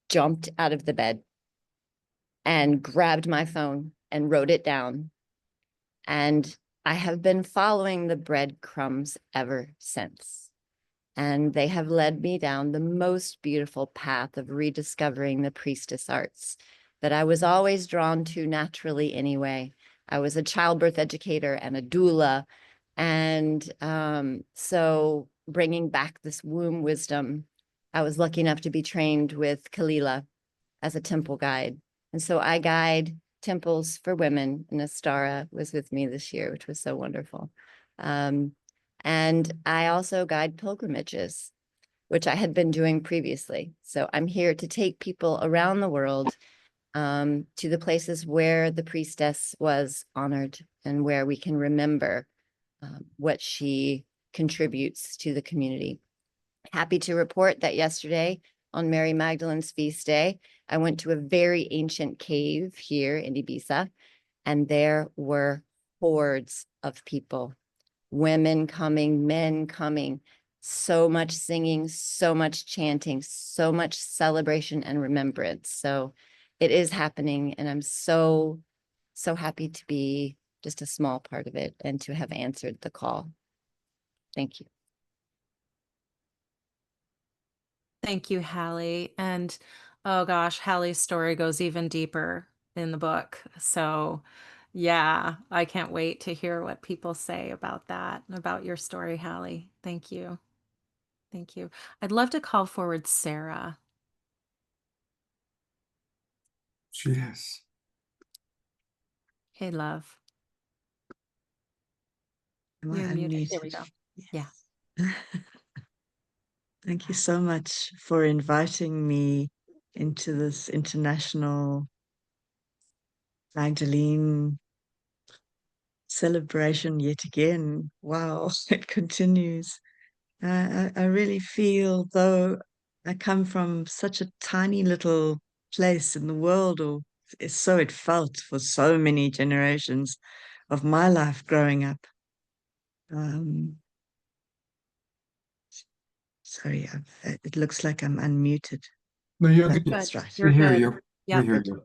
jumped out of the bed and grabbed my phone and wrote it down. And I have been following the breadcrumbs ever since. And they have led me down the most beautiful path of rediscovering the priestess arts that I was always drawn to naturally anyway. I was a childbirth educator and a doula. And so bringing back this womb wisdom, I was lucky enough to be trained with Kalila as a temple guide. And so I guide temples for women, and Astara was with me this year, which was so wonderful. And I also guide pilgrimages, which I had been doing previously. So I'm here to take people around the world to the places where the priestess was honored and where we can remember what she contributes to the community. Happy to report that yesterday on Mary Magdalene's feast day, I went to a very ancient cave here in Ibiza, and there were hordes of people, women coming, men coming, so much singing, so much chanting, so much celebration and remembrance. So it is happening, and I'm so, so happy to be just a small part of it and to have answered the call. Thank you. Thank you, Hallie. And oh gosh, Hallie's story goes even deeper in the book. So yeah, I can't wait to hear what people say about that, about your story, Hallie. Thank you. Thank you. I'd love to call forward Sarah. Yes. Hey, love. Am I You're muted. unmuted? There we go. Yeah. Thank you so much for inviting me into this international Magdalene celebration yet again. Wow, it continues. I really feel, though I come from such a tiny little place in the world, or so it felt for so many generations of my life growing up. Sorry, it looks like I'm unmuted. No, you're good. That's right. We hear you. Yeah. We hear you.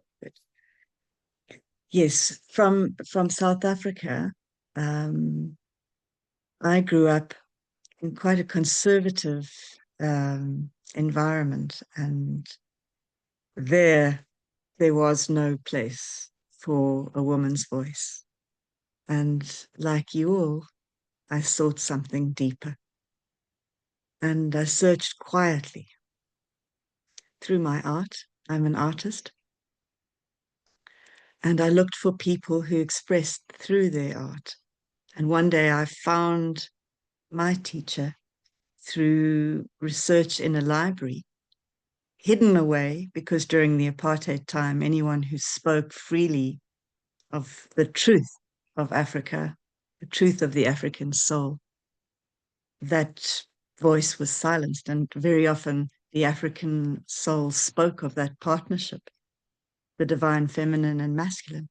Yes, from South Africa. I grew up in quite a conservative environment, and there was no place for a woman's voice. And like you all, I sought something deeper. And I searched quietly through my art. I'm an artist. And I looked for people who expressed through their art. And one day I found my teacher through research in a library, hidden away because during the apartheid time, anyone who spoke freely of the truth of Africa, the truth of the African soul, that voice was silenced. And very often the African soul spoke of that partnership, the divine feminine and masculine.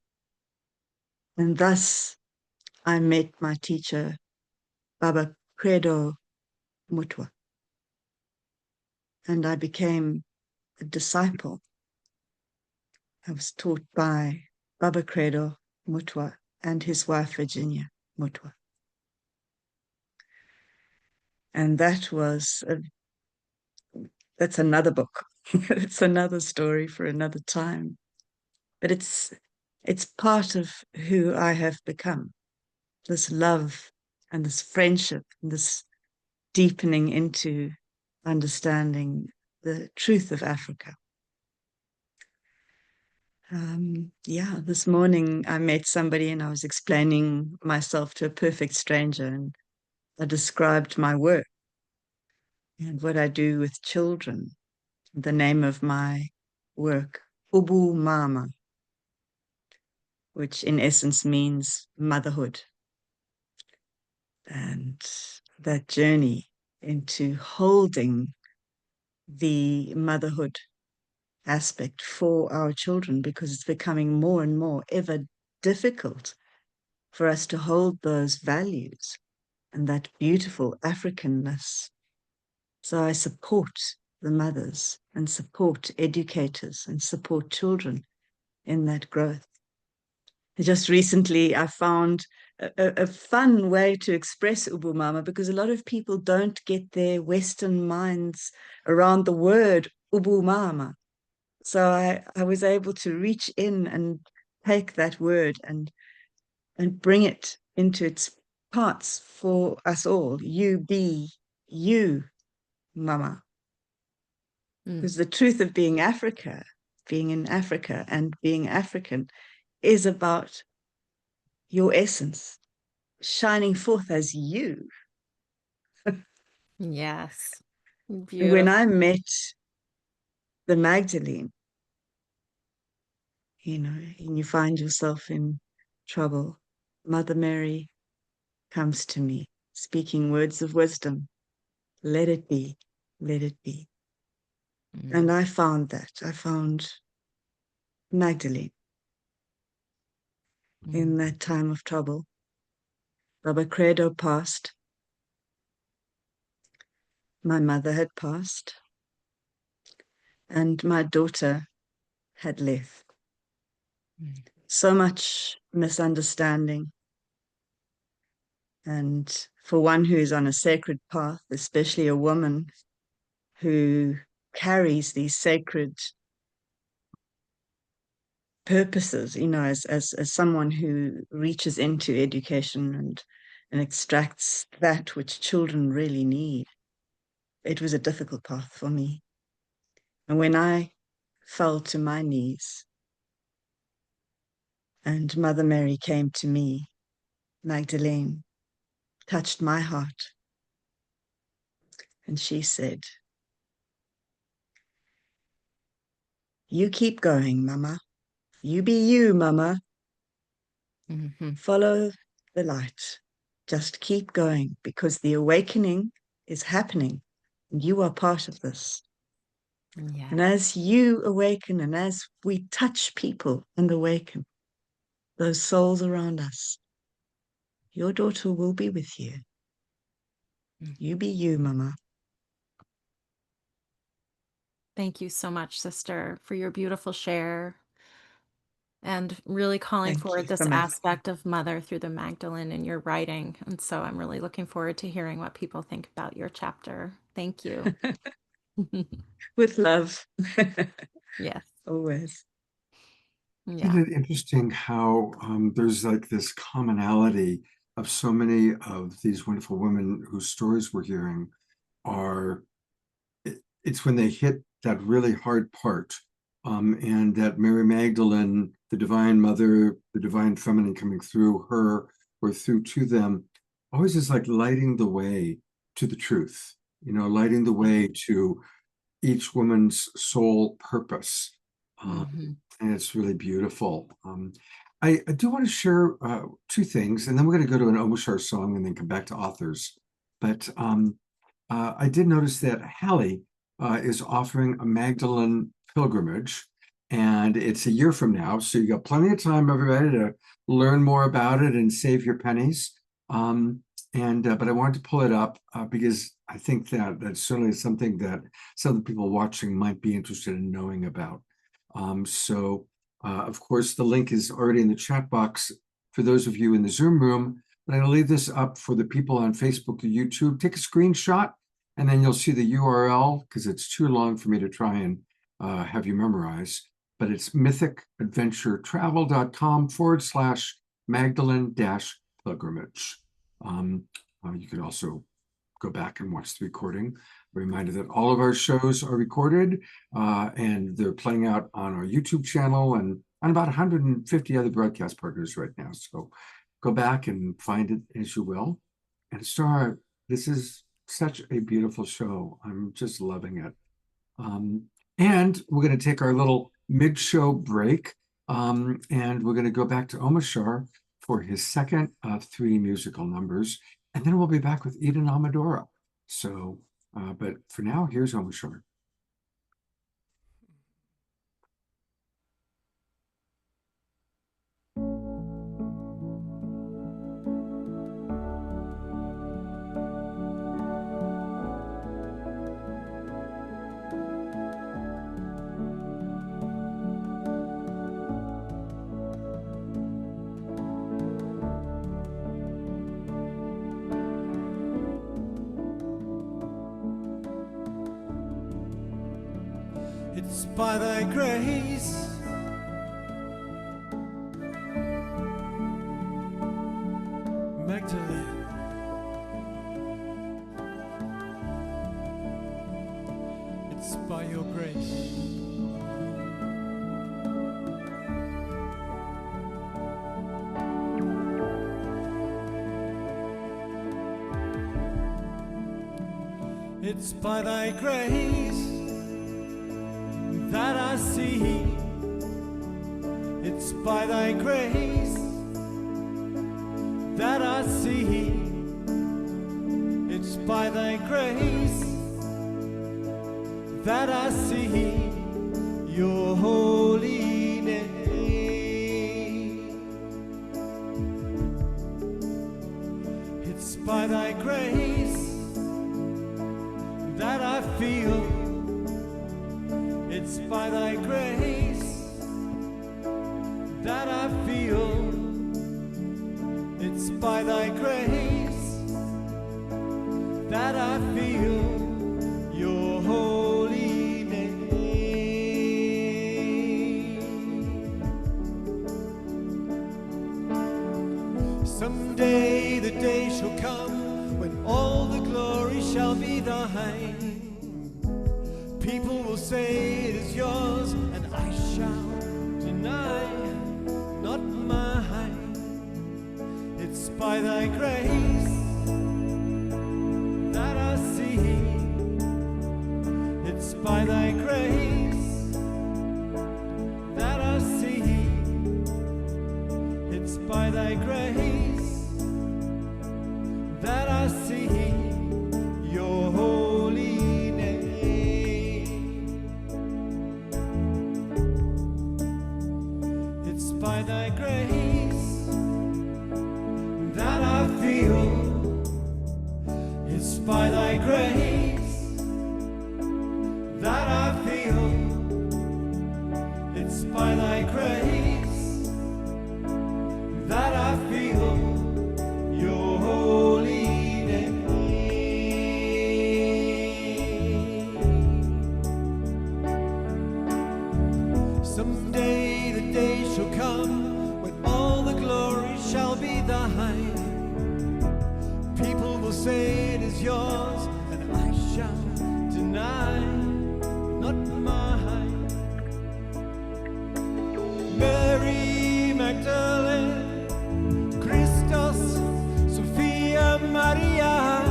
And thus I met my teacher, Baba Credo Mutwa, and I became a disciple. I was taught by Baba Credo Mutwa and his wife, Virginia Mutwa. And that's another book. It's another story for another time. But it's part of who I have become. This love and this friendship and this deepening into understanding the truth of Africa Yeah, this morning I met somebody and I was explaining myself to a perfect stranger, and I described my work and what I do with children. The name of my work, Ubu Mama, which in essence means motherhood. And that journey into holding the motherhood aspect for our children, because it's becoming more and more ever difficult for us to hold those values and that beautiful Africanness. So I support the mothers and support educators and support children in that growth. Just recently, I found a fun way to express Ubu Mama, because a lot of people don't get their Western minds around the word Ubu Mama. So I was able to reach in and take that word and bring it into its parts for us all. You be you, Mama. Because the truth of being Africa, being in Africa and being African, is about your essence shining forth as you. Yes. When Beautiful. I met the Magdalene, you know, and you find yourself in trouble, Mother Mary comes to me, speaking words of wisdom. Let it be, let it be. And I found that. I found Magdalene in that time of trouble. Baba Credo passed. My mother had passed. And my daughter had left. So much misunderstanding. And for one who is on a sacred path, especially a woman who carries these sacred purposes, you know, as someone who reaches into education and extracts that which children really need, it was a difficult path for me. And when I fell to my knees and Mother Mary came to me, Magdalene touched my heart. And she said, "You keep going, Mama. You be you, Mama. Follow the light. Just keep going, because the awakening is happening. And you are part of this. Yeah. And as you awaken and as we touch people and awaken those souls around us, your daughter will be with you. You be you, Mama." Thank you so much, sister, for your beautiful share and really calling Thank forward you this from Africa. aspect of mother through the Magdalene in your writing. And so I'm really looking forward to hearing what people think about your chapter. Thank you. With love. Yes. Always. Yeah. Isn't it interesting how there's like this commonality of so many of these wonderful women whose stories we're hearing are, it's when they hit that really hard part, and that Mary Magdalene, the Divine Mother, the Divine Feminine coming through her or through to them, always is like lighting the way to the truth, you know, lighting the way to each woman's soul purpose. And it's really beautiful. I do want to share two things, and then we're going to go to an Omashar song and then come back to authors. But I did notice that Hallie is offering a Magdalene pilgrimage, and it's a year from now. So you got plenty of time, everybody, to learn more about it and save your pennies. But I wanted to pull it up because I think that that's certainly something that some of the people watching might be interested in knowing about. Of course, the link is already in the chat box for those of you in the Zoom room, but I'll leave this up for the people on Facebook or YouTube. Take a screenshot, and then you'll see the URL, because it's too long for me to try and have you memorize, but it's mythicadventuretravel.com/Magdalene-pilgrimage. You can also go back and watch the recording. A reminder that all of our shows are recorded and they're playing out on our YouTube channel and on about 150 other broadcast partners right now. So go back and find it as you will. And Astara, this is such a beautiful show. I'm just loving it. And we're going to take our little mid-show break, and we're going to go back to Omashar for his second of 3 musical numbers, and then we'll be back with Eden Amadora. So, but for now, here's Omashar. It's by thy grace Magdalene, it's by your grace. It's by thy grace that I see. It's by thy grace that I see. It's by thy grace that I see your holy name. It's by thy grace that I feel. It's by thy grace that I feel. It's by thy grace that I feel your holy name. Someday the day shall come when all the glory shall be thine. People will say it is yours, and I shall deny, not mine. It's by thy grace that I see. It's by thy grace that I see. It's by thy grace that I see your holy by thy grace that I feel. It's by thy grace that I feel. It's by thy grace that I feel your holy name. Someday the day shall come when all the glory shall be thine. People will say it is yours, and I shall deny, not mine. Mary Magdalene, Christos, Sophia Maria.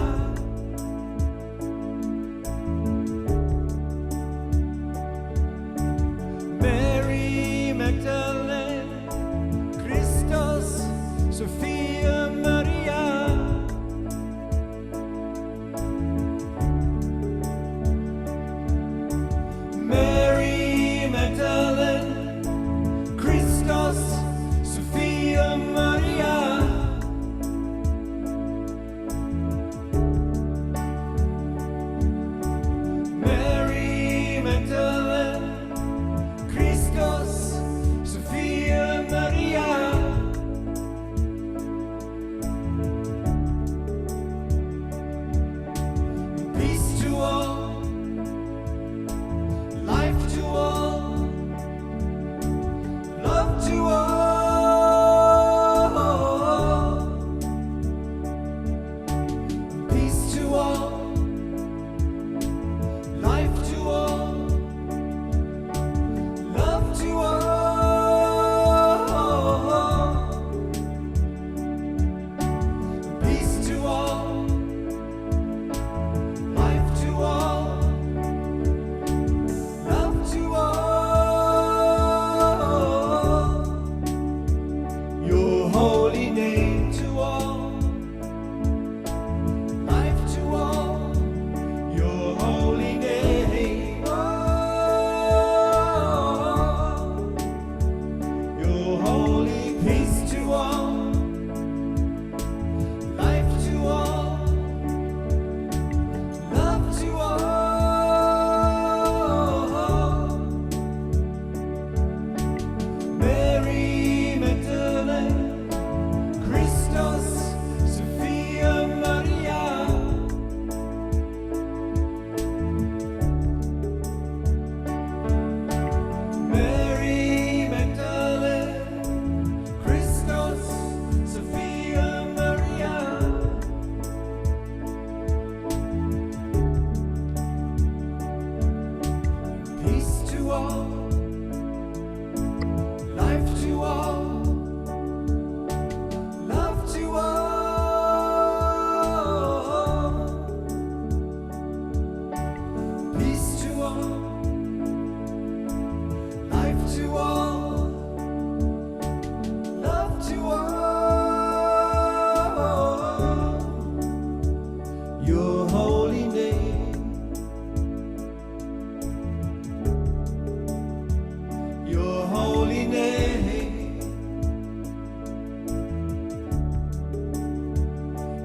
Mary Magdalene, Sophia Maria, all, life to all, love to all, peace to all, life to all, love to all, your holy name, your holy name,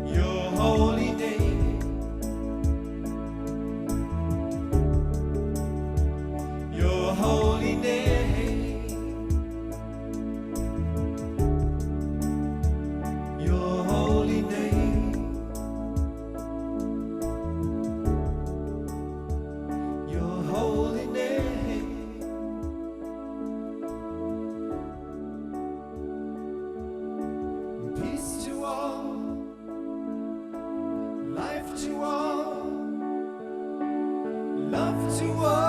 your holy name, your holy name, your holy name, your holy name. Peace to all, life to all, love to all.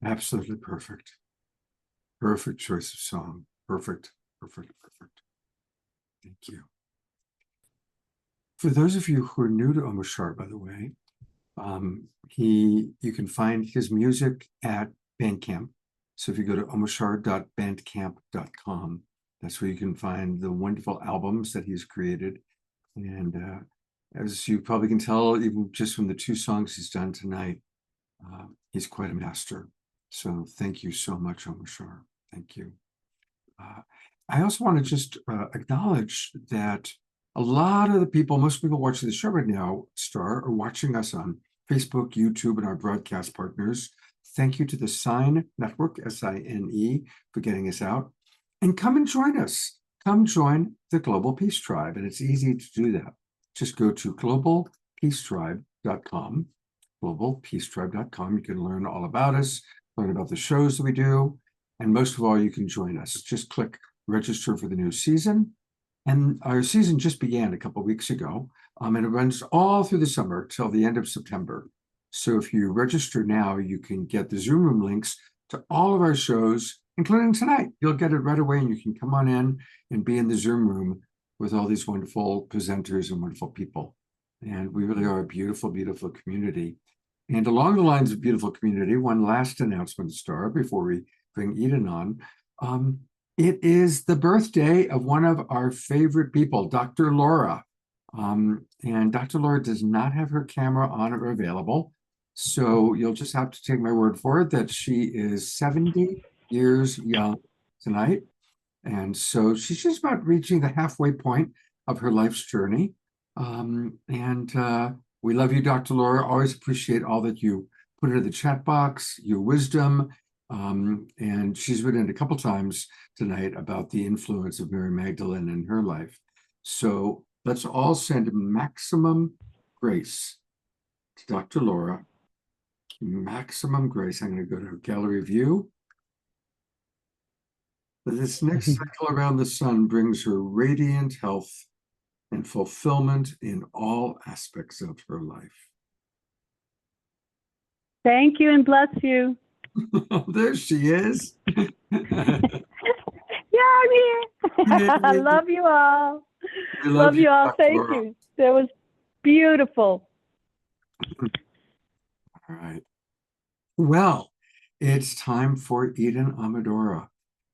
Absolutely perfect. Perfect choice of song. Perfect, perfect, perfect. Thank you. For those of you who are new to Omashar, by the way, you can find his music at Bandcamp. So if you go to omashar.bandcamp.com, that's where you can find the wonderful albums that he's created. And as you probably can tell, even just from the 2 songs he's done tonight, he's quite a master. So thank you so much, Omashar. Thank you. I also want to just acknowledge that a lot of the people, most people watching the show right now, Star, are watching us on Facebook, YouTube, and our broadcast partners. Thank you to the Sign Network, SINE, for getting us out. And come and join us. Come join the Global Peace Tribe. And it's easy to do that. Just go to globalpeacetribe.com, globalpeacetribe.com. You can learn all about us, learn about the shows that we do. And most of all, you can join us. Just click register for the new season. And our season just began a couple of weeks ago, and it runs all through the summer till the end of September. So if you register now, you can get the Zoom room links to all of our shows, including tonight. You'll get it right away, and you can come on in and be in the Zoom room with all these wonderful presenters and wonderful people. And we really are a beautiful, beautiful community. And along the lines of beautiful community, one last announcement, Star, before we bring Eden on. It is the birthday of one of our favorite people, Dr. Laura. And Dr. Laura does not have her camera on or available. So you'll just have to take my word for it that she is 70 years young tonight. And so she's just about reaching the halfway point of her life's journey. We love you, Dr. Laura. Always appreciate all that you put into the chat box, your wisdom. And she's written a couple times tonight about the influence of Mary Magdalene in her life. So let's all send maximum grace to Dr. Laura. Maximum grace. I'm going to go to gallery view. This next cycle around the sun brings her radiant health and fulfillment in all aspects of her life. Thank you and bless you. There she is. Yeah, I'm here. I love you all. Love you all. Thank you. That was beautiful. All right. Well, it's time for Eden Amadora.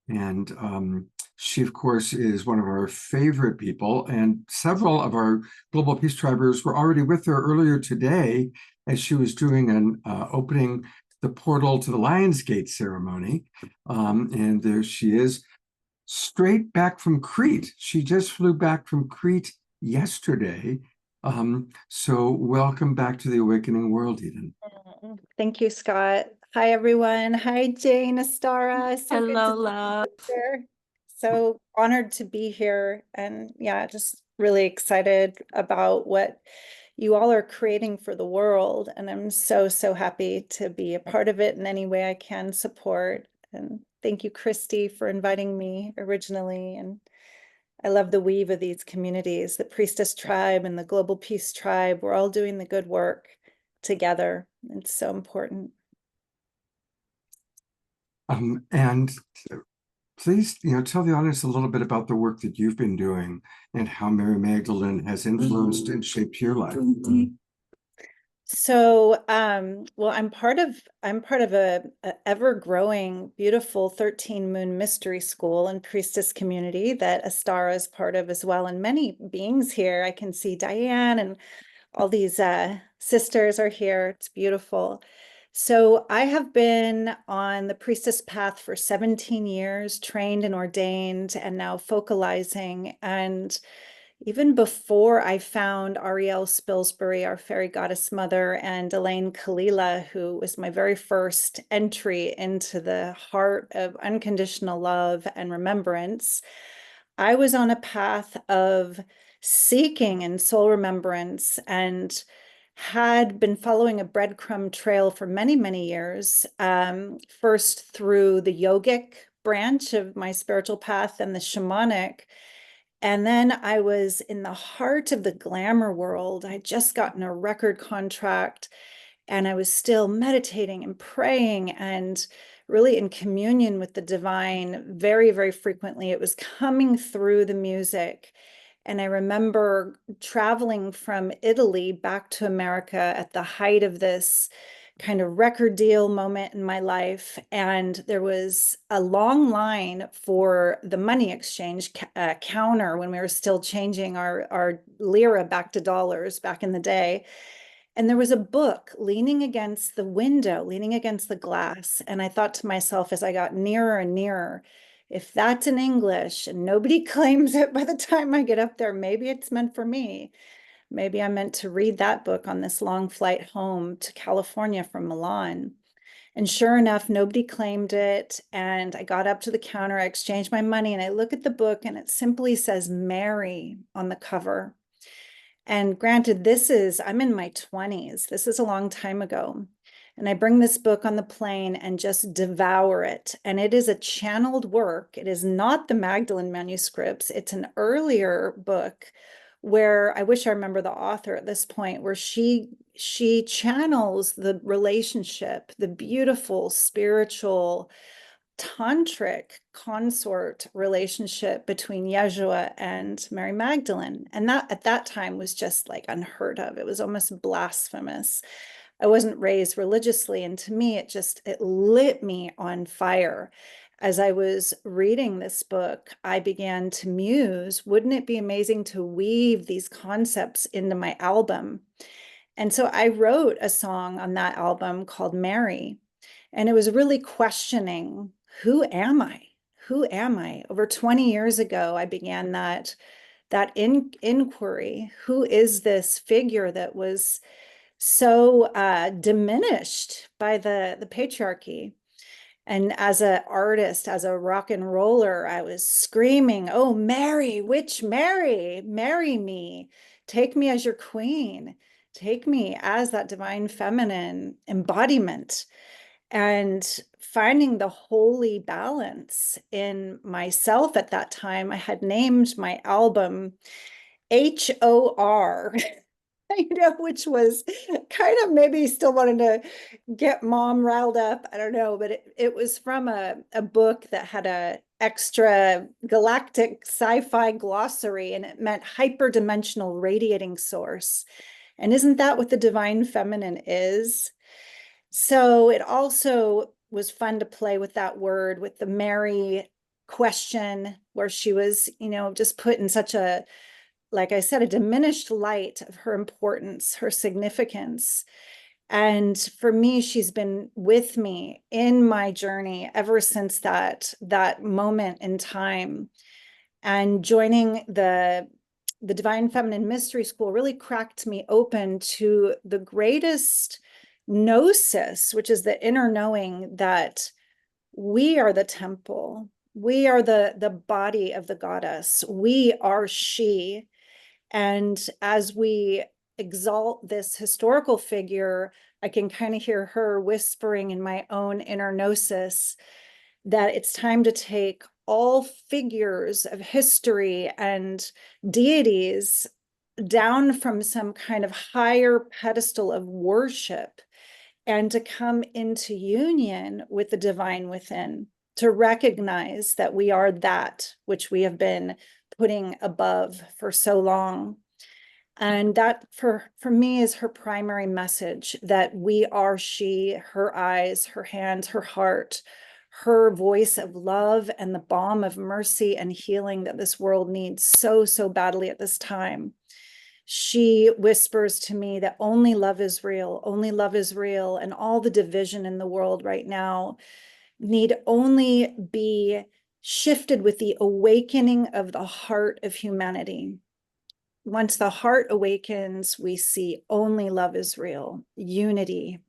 And she, of course, is one of our favorite people. And several of our Global Peace Tribers were already with her earlier today as she was doing an opening the portal to the Lionsgate ceremony. And there she is, straight back from Crete. She just flew back from Crete yesterday. So welcome back to the Awakening World, Eden. Thank you, Scott. Hi, everyone. Hi, Jane, Astara. So good Hello, to love. be here. So honored to be here. And yeah, just really excited about what you all are creating for the world. And I'm so, so happy to be a part of it in any way I can support. And thank you, Christy, for inviting me originally. And I love the weave of these communities, the Priestess Tribe and the Global Peace Tribe. We're all doing the good work together. It's so important. And please, tell the audience a little bit about the work that you've been doing and how Mary Magdalene has influenced and shaped your life. So, well, I'm part of a ever-growing, beautiful 13 moon mystery school and priestess community that Astara is part of as well. And many beings here. I can see Diane and all these sisters are here. It's beautiful. So I have been on the priestess path for 17 years, trained and ordained, and now focalizing. And even before I found Ariel Spilsbury, our fairy goddess mother, and Elaine Kalila, who was my very first entry into the heart of unconditional love and remembrance, I was on a path of seeking and soul remembrance and had been following a breadcrumb trail for many, many years, first through the yogic branch of my spiritual path and the shamanic. And then I was in the heart of the glamour world. I'd just gotten a record contract and I was still meditating and praying and really in communion with the divine very, very frequently. It was coming through the music. And I remember traveling from Italy back to America at the height of this kind of record deal moment in my life. And there was a long line for the money exchange counter when we were still changing our lira back to dollars back in the day. And there was a book leaning against the window, leaning against the glass. And I thought to myself as I got nearer and nearer, if that's in English and nobody claims it by the time I get up there, maybe it's meant for me. Maybe I'm meant to read that book on this long flight home to California from Milan. And sure enough, nobody claimed it. And I got up to the counter, I exchanged my money, and I look at the book and it simply says Mary on the cover. And granted, I'm in my 20s. This is a long time ago. And I bring this book on the plane and just devour it. And it is a channeled work. It is not the Magdalene manuscripts. It's an earlier book where I wish I remember the author at this point, where she channels the relationship, the beautiful spiritual tantric consort relationship between Yeshua and Mary Magdalene. And that at that time was just like unheard of. It was almost blasphemous. I wasn't raised religiously. And to me, it lit me on fire. As I was reading this book, I began to muse, wouldn't it be amazing to weave these concepts into my album? And so I wrote a song on that album called Mary. And it was really questioning, who am I? Who am I? Over 20 years ago, I began that inquiry. Who is this figure that was so diminished by the patriarchy? And as an artist, as a rock and roller, I was screaming, oh, Mary, which Mary? Marry me. Take me as your queen. Take me as that divine feminine embodiment. And finding the holy balance in myself at that time, I had named my album HOR, which was kind of maybe still wanted to get mom riled up. I don't know, but it was from a book that had a extra galactic sci-fi glossary, and it meant hyperdimensional radiating source. And isn't that what the divine feminine is? So it also was fun to play with that word, with the Mary question, where she was, just put in such a, like I said, a diminished light of her importance, her significance. And for me, she's been with me in my journey ever since that moment in time. And joining the Divine Feminine Mystery School really cracked me open to the greatest gnosis, which is the inner knowing that we are the temple. We are the body of the goddess. We are she. And as we exalt this historical figure, I can kind of hear her whispering in my own inner gnosis that it's time to take all figures of history and deities down from some kind of higher pedestal of worship and to come into union with the divine within, to recognize that we are that which we have been putting above for so long. And that for me is her primary message, that we are she, her eyes, her hands, her heart, her voice of love and the balm of mercy and healing that this world needs so, so badly at this time. She whispers to me that only love is real, and all the division in the world right now need only be shifted with the awakening of the heart of humanity. Once the heart awakens, we see only love is real, unity.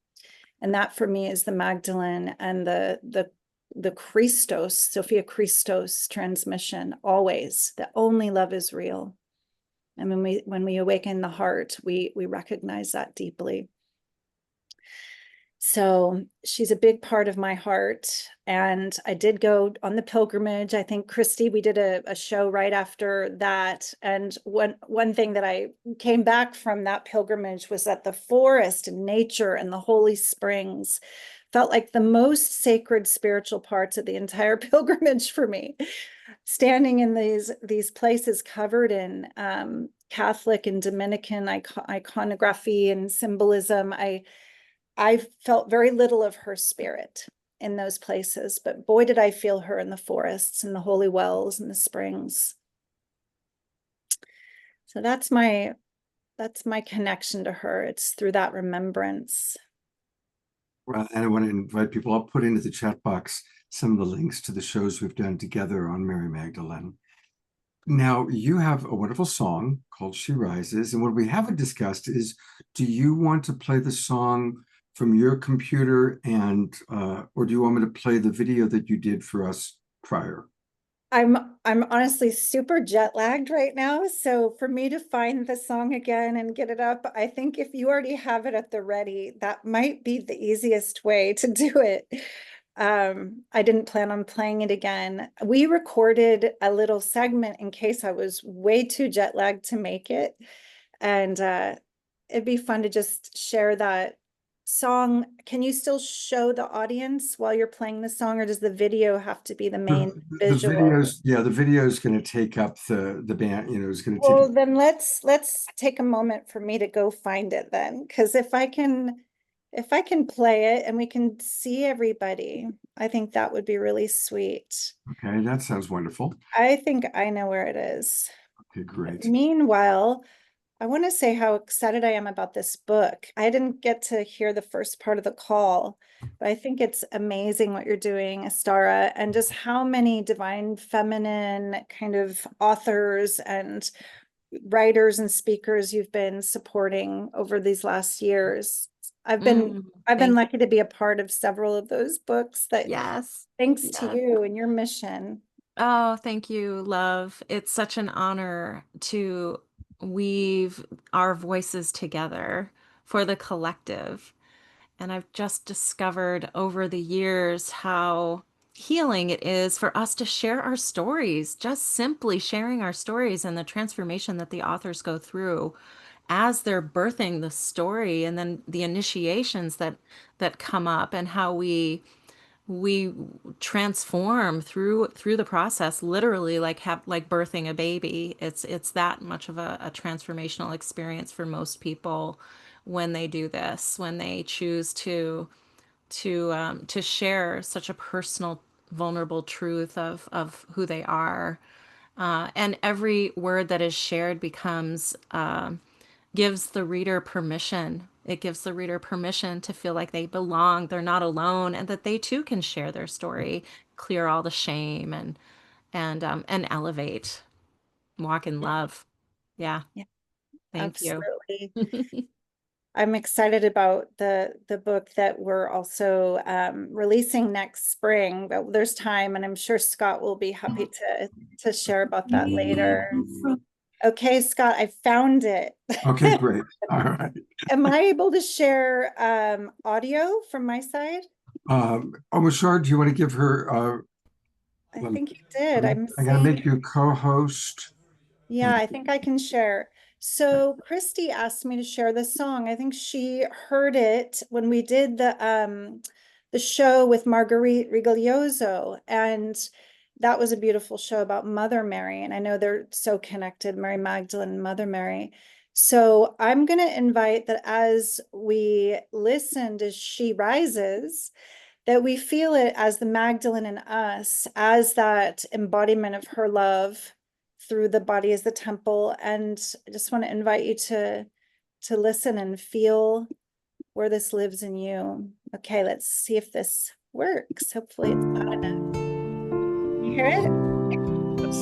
And that for me is the Magdalene and the Christos, Sophia Christos transmission, always, that only love is real. And when we awaken the heart, we recognize that deeply. So she's a big part of my heart. And I did go on the pilgrimage. I think, Christy, we did a show right after that. And one thing that I came back from that pilgrimage was that the forest and nature and the holy springs felt like the most sacred spiritual parts of the entire pilgrimage for me. Standing in these places covered in Catholic and Dominican iconography and symbolism, I felt very little of her spirit in those places, but boy, did I feel her in the forests and the holy wells and the springs. So that's my connection to her. It's through that remembrance. Well, and I want to invite people, I'll put into the chat box some of the links to the shows we've done together on Mary Magdalene. Now, you have a wonderful song called She Rises, and what we haven't discussed is, do you want to play the song from your computer, and or do you want me to play the video that you did for us prior? I'm honestly super jet lagged right now, so for me to find the song again and get it up, I think if you already have it at the ready, that might be the easiest way to do it. I didn't plan on playing it again. We recorded a little segment in case I was way too jet lagged to make it, and it'd be fun to just share that song. Can you still show the audience while you're playing the song, or does the video have to be the main visual? The video is going to take up the band, it's going to take. Well, then let's take a moment for me to go find it then, because if I can play it and we can see everybody, I think that would be really sweet. Okay, that sounds wonderful. I think I know where it is. Okay, great. Meanwhile, I want to say how excited I am about this book. I didn't get to hear the first part of the call, but I think it's amazing what you're doing, Astara, and just how many divine feminine kind of authors and writers and speakers you've been supporting over these last years. I've been lucky to be a part of several of those books that, thanks to you and your mission. Oh, thank you, love. It's such an honor to weave our voices together for the collective. And I've just discovered over the years how healing it is for us to share our stories, just simply sharing our stories and the transformation that the authors go through as they're birthing the story, and then the initiations that come up, and how we transform through the process, literally like birthing a baby. It's that much of a transformational experience for most people when they do this, when they choose to share such a personal, vulnerable truth of who they are. And every word that is shared becomes gives the reader permission. It gives the reader permission to feel like they belong, they're not alone, and that they too can share their story, clear all the shame, and elevate, walk in love. Yeah. Thank Absolutely. you. I'm excited about the book that we're also releasing next spring, but there's time, and I'm sure Scott will be happy to share about that later. Okay, Scott, I found it. Okay, great. All right. Am I able to share audio from my side? Omashar, do you want to give her? I think you did. I'm going to make you co-host. Yeah, I think I can share. So Christy asked me to share this song. I think she heard it when we did the show with Marguerite Rigoglioso, and that was a beautiful show about Mother Mary. And I know they're so connected, Mary Magdalene and Mother Mary. So I'm going to invite that as we listen to She Rises, that we feel it as the Magdalene in us, as that embodiment of her love through the body as the temple. And I just want to invite you to listen and feel where this lives in you. Okay, let's see if this works. Hopefully it's loud enough. You hear it? Yes.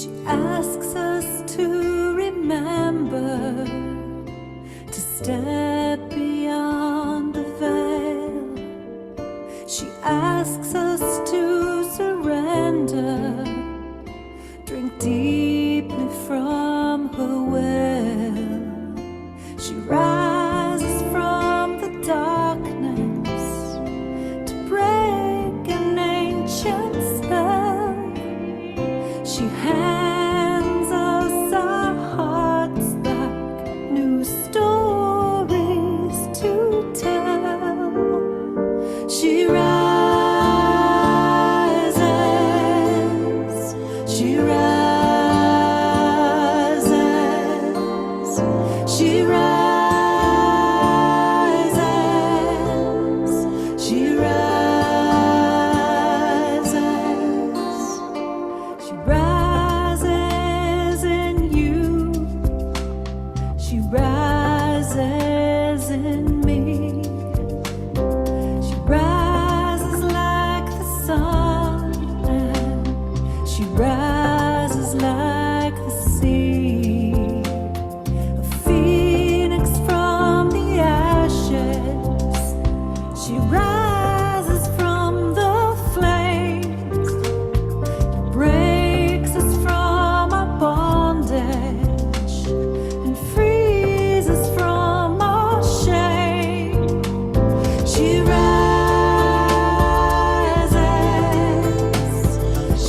She asks us to remember to step beyond the veil. She asks us to surrender, drink deeply from her well. She rises from the darkness to break an ancient spell. She hands us our hearts back, new stories to tell. She rises, she rises, she rises, she rises, she rises in you, she rises in me. She rises like the sun, and she rises like the sea. A phoenix from the ashes, she rises from the flames, breaks us from our bondage and frees us from our shame. She rises,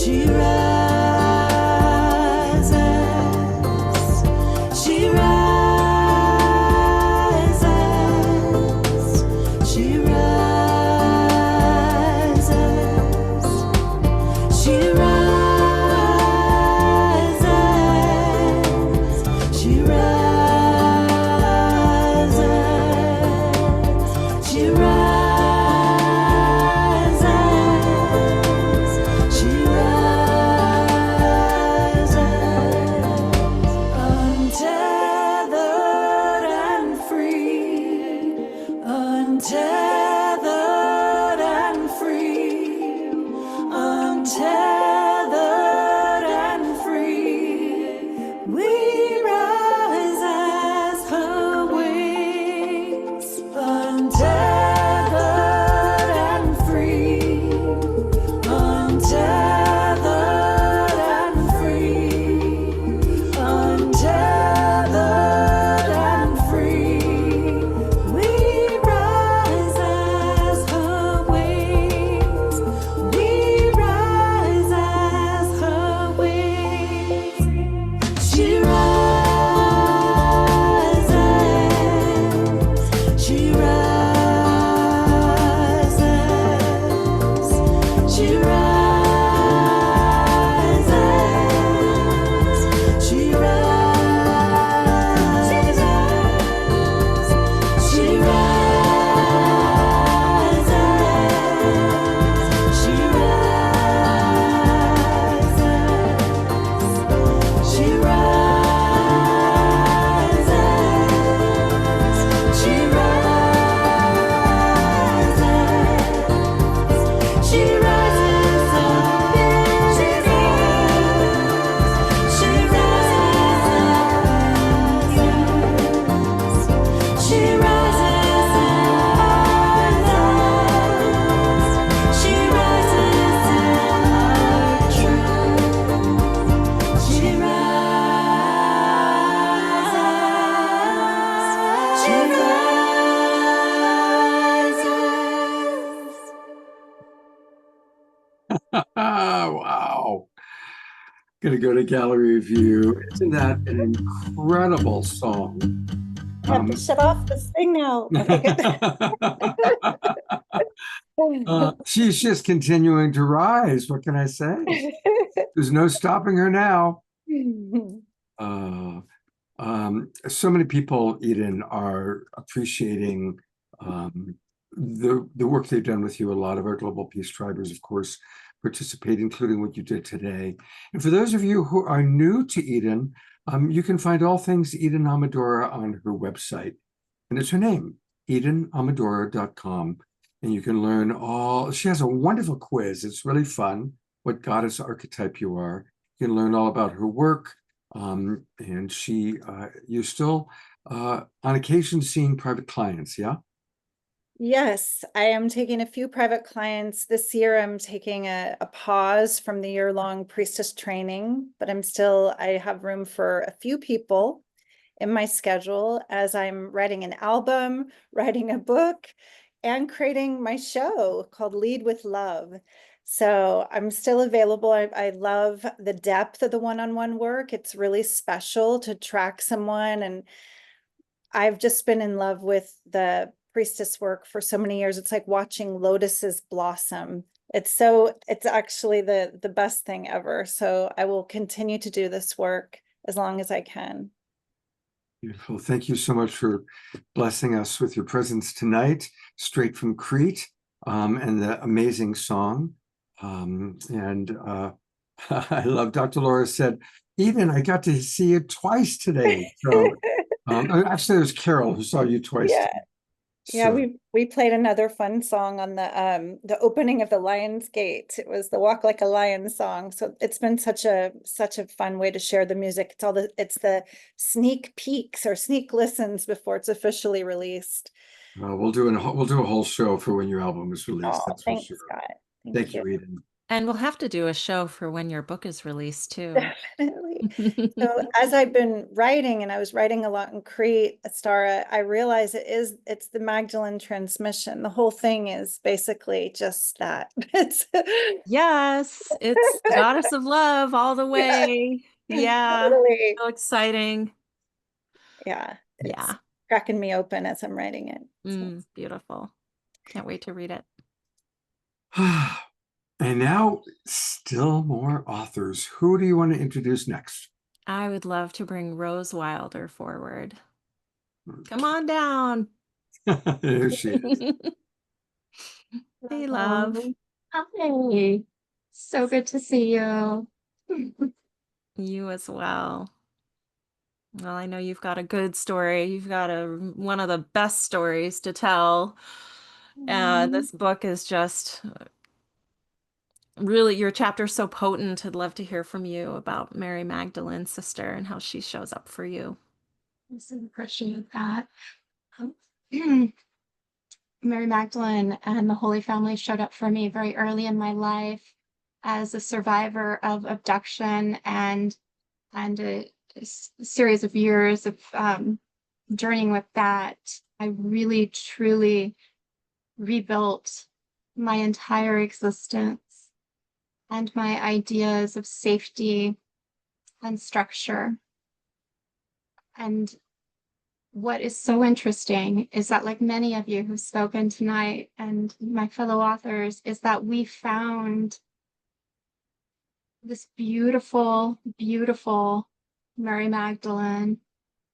she rises, she rises, she rises, she rises, she rises, she rises, she rises, untethered and free, untethered and free, untethered and free. We rise as her wings, untethered and free, untethered and free, untethered and free. We rise as her wings, we rise as her wings. She rises. Gonna go to gallery view. Isn't that an incredible song? I have to shut off this thing now. Okay, She's just continuing to rise. What can I say? There's no stopping her now. So many people, Eden, are appreciating the work they've done with you. A lot of our Global Peace Tribers, of course, participate, including what you did today. And for those of you who are new to Eden, you can find all things Eden Amadora on her website. And it's her name, EdenAmadora.com. And you can learn she has a wonderful quiz. It's really fun, what goddess archetype you are. You can learn all about her work. And you're still, on occasion, seeing private clients, yeah? Yes, I am taking a few private clients. This year, I'm taking a pause from the year-long priestess training, but I have room for a few people in my schedule as I'm writing an album, writing a book, and creating my show called Lead with Love. So I'm still available. I love the depth of the one-on-one work. It's really special to track someone. And I've just been in love with the priestess work for so many years. It's like watching lotuses blossom. It's actually the best thing ever. So I will continue to do this work as long as I can. Beautiful. Thank you so much for blessing us with your presence tonight, straight from Crete, and the amazing song. I love Dr. Laura said, Eden, I got to see you twice today. So actually, it was Carol who saw you twice. Yeah. Today. Yeah, So, we played another fun song on the opening of the Lion's Gate. It was the Walk Like a Lion song. So it's been such a fun way to share the music. It's the sneak peeks or sneak listens before it's officially released. we'll do a whole show for when your album is released. Oh, That's thanks, for sure. Scott. Thank you, Eden. And we'll have to do a show for when your book is released too. Definitely. So as I've been writing, and I was writing a lot in Crete, Astara, I realize it's the Magdalene transmission. The whole thing is basically just that. Yes, it's the goddess of love all the way. Yeah, Totally. so exciting. Yeah. Yeah. Cracking me open as I'm writing it. Beautiful. Can't wait to read it. And now, still more authors. Who do you want to introduce next? I would love to bring Rose Wilder forward. Come on down. There she is. Hey, love. Hi. So good to see you. You as well. Well, I know you've got a good story. You've got one of the best stories to tell. This book is just really, your chapter's so potent. I'd love to hear from you about Mary Magdalene, sister, and how she shows up for you. I so appreciate that. Mary Magdalene and the Holy Family showed up for me very early in my life as a survivor of abduction and a series of years of journeying with that. I really, truly rebuilt my entire existence and my ideas of safety and structure. And what is so interesting is that, like many of you who've spoken tonight and my fellow authors, is that we found this beautiful, beautiful Mary Magdalene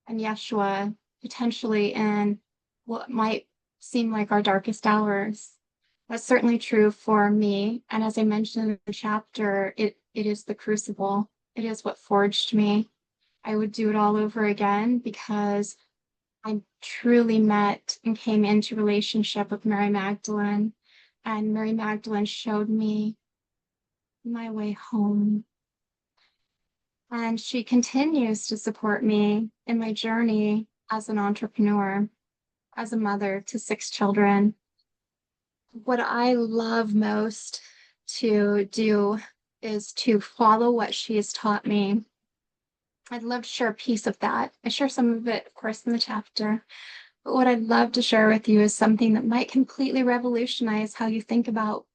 and Yeshua potentially in what might seem like our darkest hours. That's certainly true for me. And as I mentioned in the chapter, it is the crucible. It is what forged me. I would do it all over again because I truly met and came into relationship with Mary Magdalene. And Mary Magdalene showed me my way home. And she continues to support me in my journey as an entrepreneur, as a mother to 6 children. What I love most to do is to follow what she has taught me. I'd love to share a piece of that. I share some of it, of course, in the chapter. But what I'd love to share with you is something that might completely revolutionize how you think about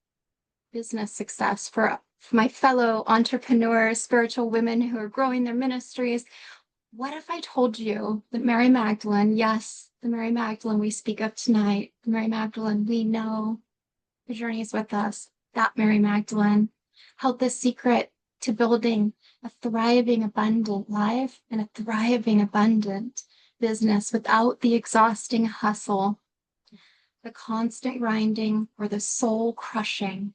business success for my fellow entrepreneurs, spiritual women who are growing their ministries. What if I told you that Mary Magdalene, yes, the Mary Magdalene we speak of tonight, the Mary Magdalene we know, the journey is with us, that Mary Magdalene held the secret to building a thriving, abundant life and a thriving, abundant business without the exhausting hustle, the constant grinding, or the soul crushing,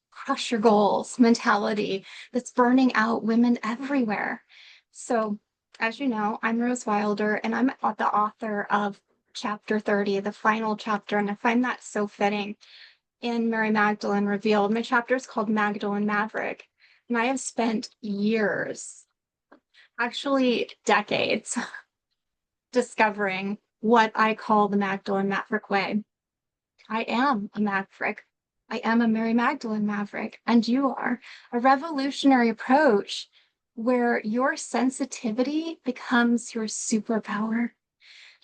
crush your goals mentality that's burning out women everywhere. So, as you know, I'm Rose Wilder, and I'm the author of chapter 30, the final chapter, and I find that so fitting in Mary Magdalene Revealed. My chapter is called Magdalene Maverick, and I have spent years, actually decades, discovering what I call the Magdalene Maverick way. I am a maverick. I am a Mary Magdalene maverick, and you are. A revolutionary approach where your sensitivity becomes your superpower.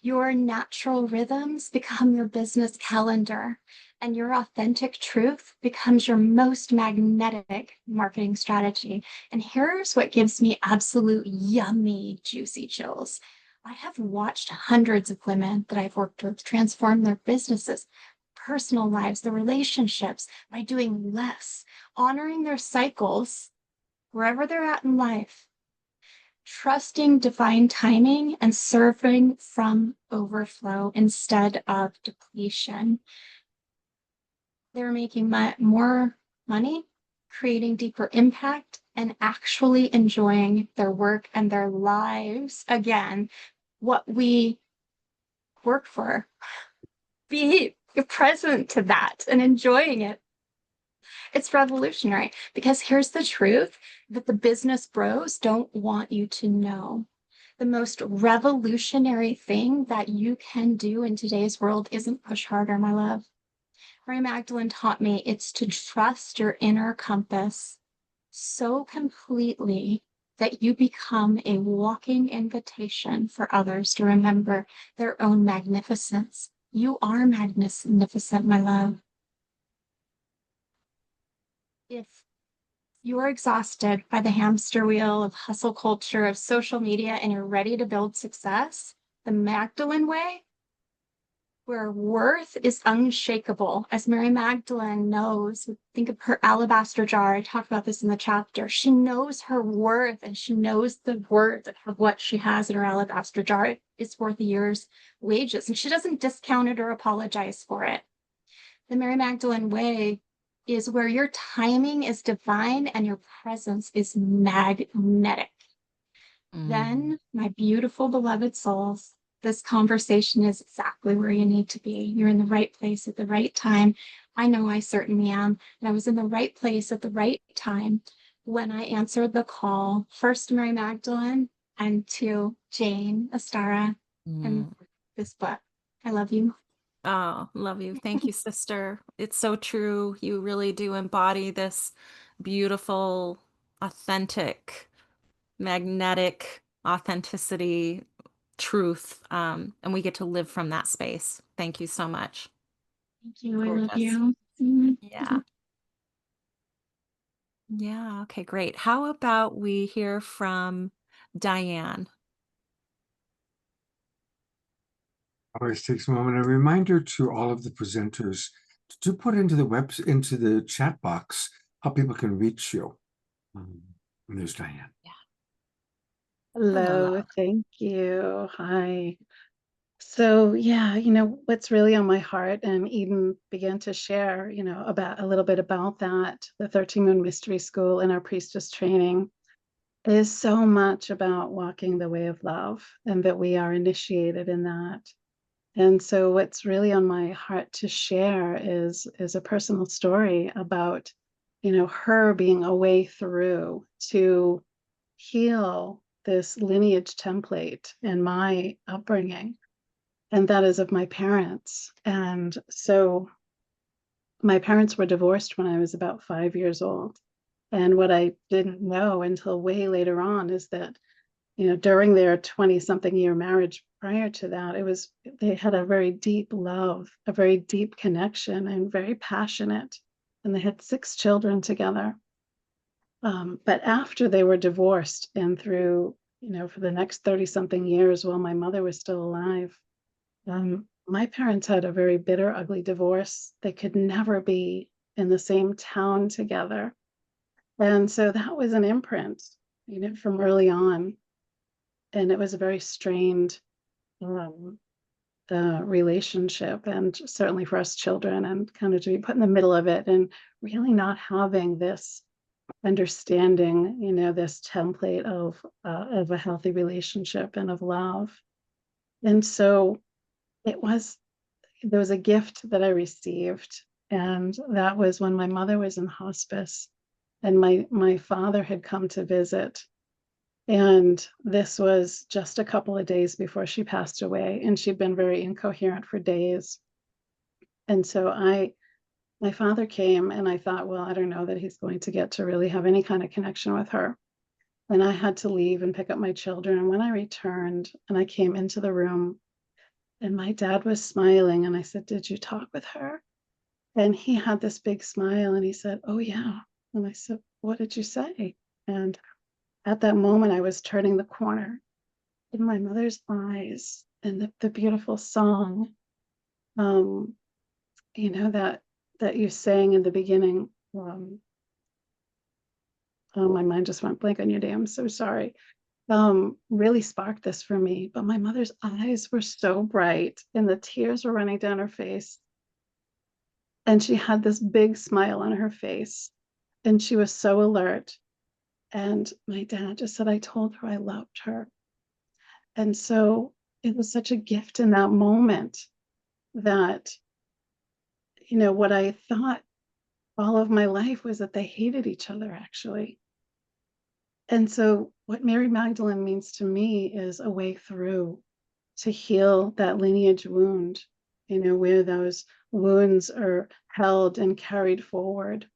Your natural rhythms become your business calendar, and your authentic truth becomes your most magnetic marketing strategy. And here's what gives me absolute yummy, juicy chills. I have watched hundreds of women that I've worked with transform their businesses, personal lives, their relationships by doing less, honoring their cycles wherever they're at in life, trusting divine timing, and serving from overflow instead of depletion. They're making more money, creating deeper impact, and actually enjoying their work and their lives. Again, what we work for. Be present to that and enjoying it. It's revolutionary because here's the truth that the business bros don't want you to know. The most revolutionary thing that you can do in today's world isn't push harder, my love. Mary Magdalene taught me it's to trust your inner compass so completely that you become a walking invitation for others to remember their own magnificence. You are magnificent, my love. If you're exhausted by the hamster wheel of hustle culture, of social media, and you're ready to build success, the Magdalene way, where worth is unshakable, as Mary Magdalene knows, think of her alabaster jar. I talk about this in the chapter. She knows her worth, and she knows the worth of what she has in her alabaster jar. It's worth a year's wages, and she doesn't discount it or apologize for it. The Mary Magdalene way is where your timing is divine and your presence is magnetic. Then, my beautiful beloved souls, this conversation is exactly where you need to be. You're in the right place at the right time. I know I certainly am. And I was in the right place at the right time when I answered the call, first to Mary Magdalene and to Jane, Astara, and this book. I love you. Oh, love you. Thank you, sister. It's so true. You really do embody this beautiful, authentic, magnetic authenticity, truth. And we get to live from that space. Thank you so much. Thank you. Gorgeous. I love you. Mm-hmm. Yeah. Yeah. Okay, great. How about we hear from Diane? Always takes a moment. A reminder to all of the presenters to put into the chat box how people can reach you. And there's Diane. Yeah. Hello, thank you. Hi. So yeah, what's really on my heart, and Eden began to share, about a little bit about that, the 13 Moon Mystery School and our priestess training is so much about walking the way of love, and that we are initiated in that. And so what's really on my heart to share is a personal story about, her being a way through to heal this lineage template in my upbringing, and that is of my parents. And so my parents were divorced when I was about 5 years old. And what I didn't know until way later on is that, during their 20-something year marriage prior to that, they had a very deep love, a very deep connection, and very passionate. And they had 6 children together. But after they were divorced and through, for the next 30 something years while my mother was still alive, my parents had a very bitter, ugly divorce. They could never be in the same town together. And so that was an imprint, from early on. And it was a very strained relationship, and certainly for us children, and kind of to be put in the middle of it and really not having this understanding, this template of a healthy relationship and of love. And so there was a gift that I received, and that was when my mother was in hospice and my father had come to visit. And this was just a couple of days before she passed away, and she'd been very incoherent for days. And so my father came, and I thought, well, I don't know that he's going to get to really have any kind of connection with her. And I had to leave and pick up my children. And when I returned and I came into the room, and my dad was smiling, and I said, "Did you talk with her?" And he had this big smile, and he said, "Oh, yeah." And I said, "What did you say?" And at that moment, I was turning the corner in my mother's eyes, and the beautiful song, that you sang in the beginning. Oh, my mind just went blank on your name. I'm so sorry. Really sparked this for me. But my mother's eyes were so bright, and the tears were running down her face. And she had this big smile on her face, and she was so alert. And my dad just said, "I told her I loved her." And so it was such a gift in that moment that, what I thought all of my life was that they hated each other, actually. And so what Mary Magdalene means to me is a way through to heal that lineage wound, where those wounds are held and carried forward.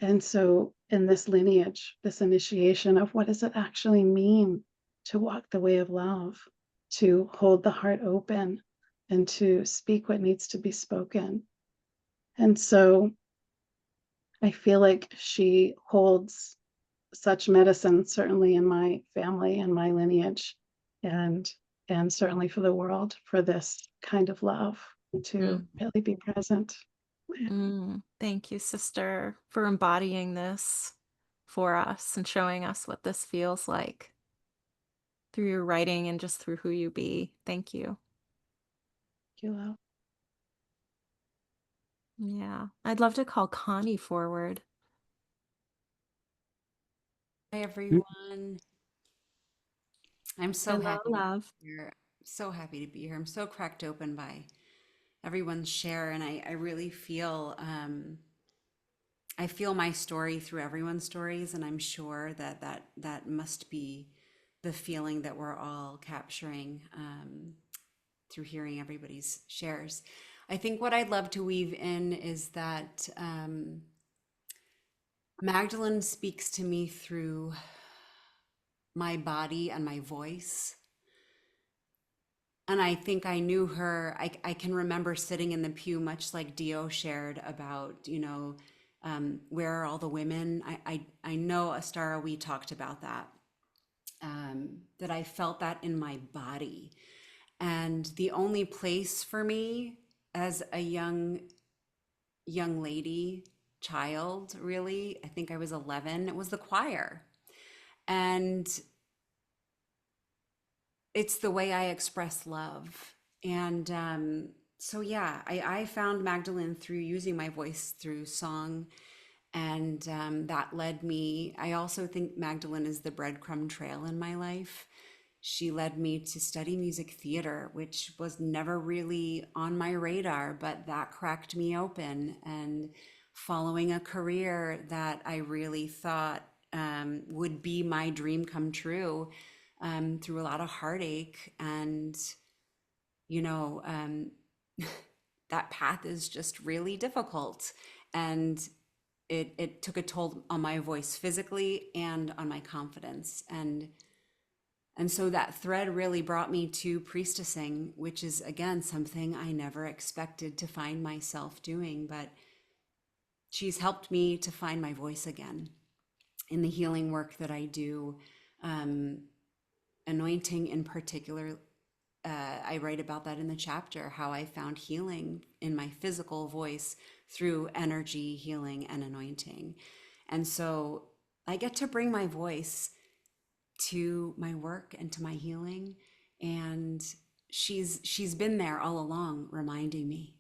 And so in this lineage, this initiation of what does it actually mean to walk the way of love, to hold the heart open, and to speak what needs to be spoken. And so I feel like she holds such medicine, certainly in my family and my lineage, and certainly for the world, for this kind of love to really be present. Thank you, sister, for embodying this for us and showing us what this feels like through your writing and just through who you be. Thank you. Thank you, love. Yeah, I'd love to call Connie forward. Hi, everyone. I'm so Hello, happy to love. be here. So happy to be here. I'm so cracked open by everyone's share, and I really feel I feel my story through everyone's stories, and I'm sure that must be the feeling that we're all capturing through hearing everybody's shares. I think what I'd love to weave in is that Magdalene speaks to me through my body and my voice. And I think I knew her. I can remember sitting in the pew, much like Dio shared about, where are all the women? I know, Astara, we talked about that, that I felt that in my body. And the only place for me as a young lady, child, really, I think I was 11, it was the choir. And it's the way I express love. And so, yeah, I found Magdalene through using my voice through song. And that led me, I also think Magdalene is the breadcrumb trail in my life. She led me to study music theater, which was never really on my radar, but that cracked me open. And following a career that I really thought would be my dream come true, through a lot of heartache. And, that path is just really difficult. And it took a toll on my voice physically and on my confidence. And so that thread really brought me to priestessing, which is, again, something I never expected to find myself doing, but she's helped me to find my voice again. in the healing work that I do, anointing in particular, I write about that in the chapter, how I found healing in my physical voice through energy healing and anointing. And so I get to bring my voice to my work and to my healing. And she's been there all along, reminding me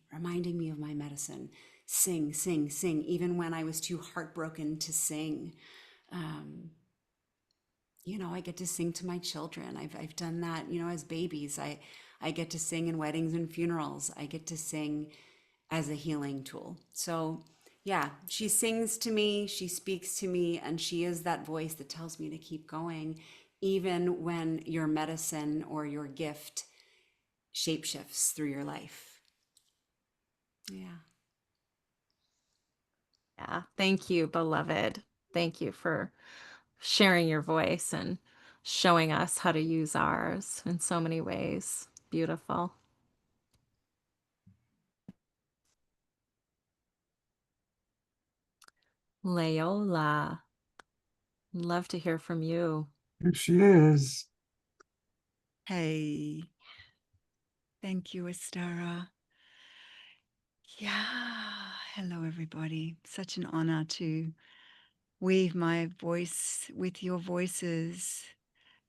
of my medicine. Sing, sing, sing, even when I was too heartbroken to sing. You know, I get to sing to my children. I've done that, you know, as babies. I get to sing in weddings and funerals. I get to sing as a healing tool. So yeah, she sings to me, she speaks to me, and she is that voice that tells me to keep going, even when your medicine or your gift shapeshifts through your life. Yeah. Yeah. Thank you, beloved. Thank you for sharing your voice and showing us how to use ours in so many ways. Beautiful. Leola, love to hear from you. Here she is. Hey, thank you, Astara. Yeah, hello, everybody. Such an honor to weave my voice with your voices.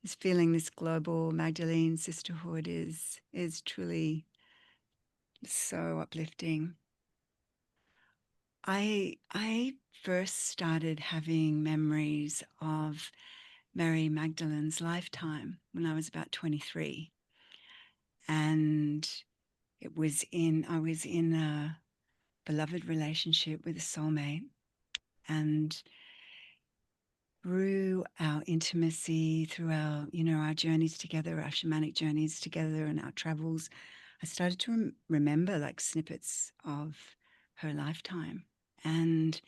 This feeling, this global Magdalene sisterhood is truly so uplifting. I first started having memories of Mary Magdalene's lifetime when I was about 23. And I was in a beloved relationship with a soulmate. And through our intimacy, through our, you know, our journeys together, our shamanic journeys together and our travels, I started to remember like snippets of her lifetime. And,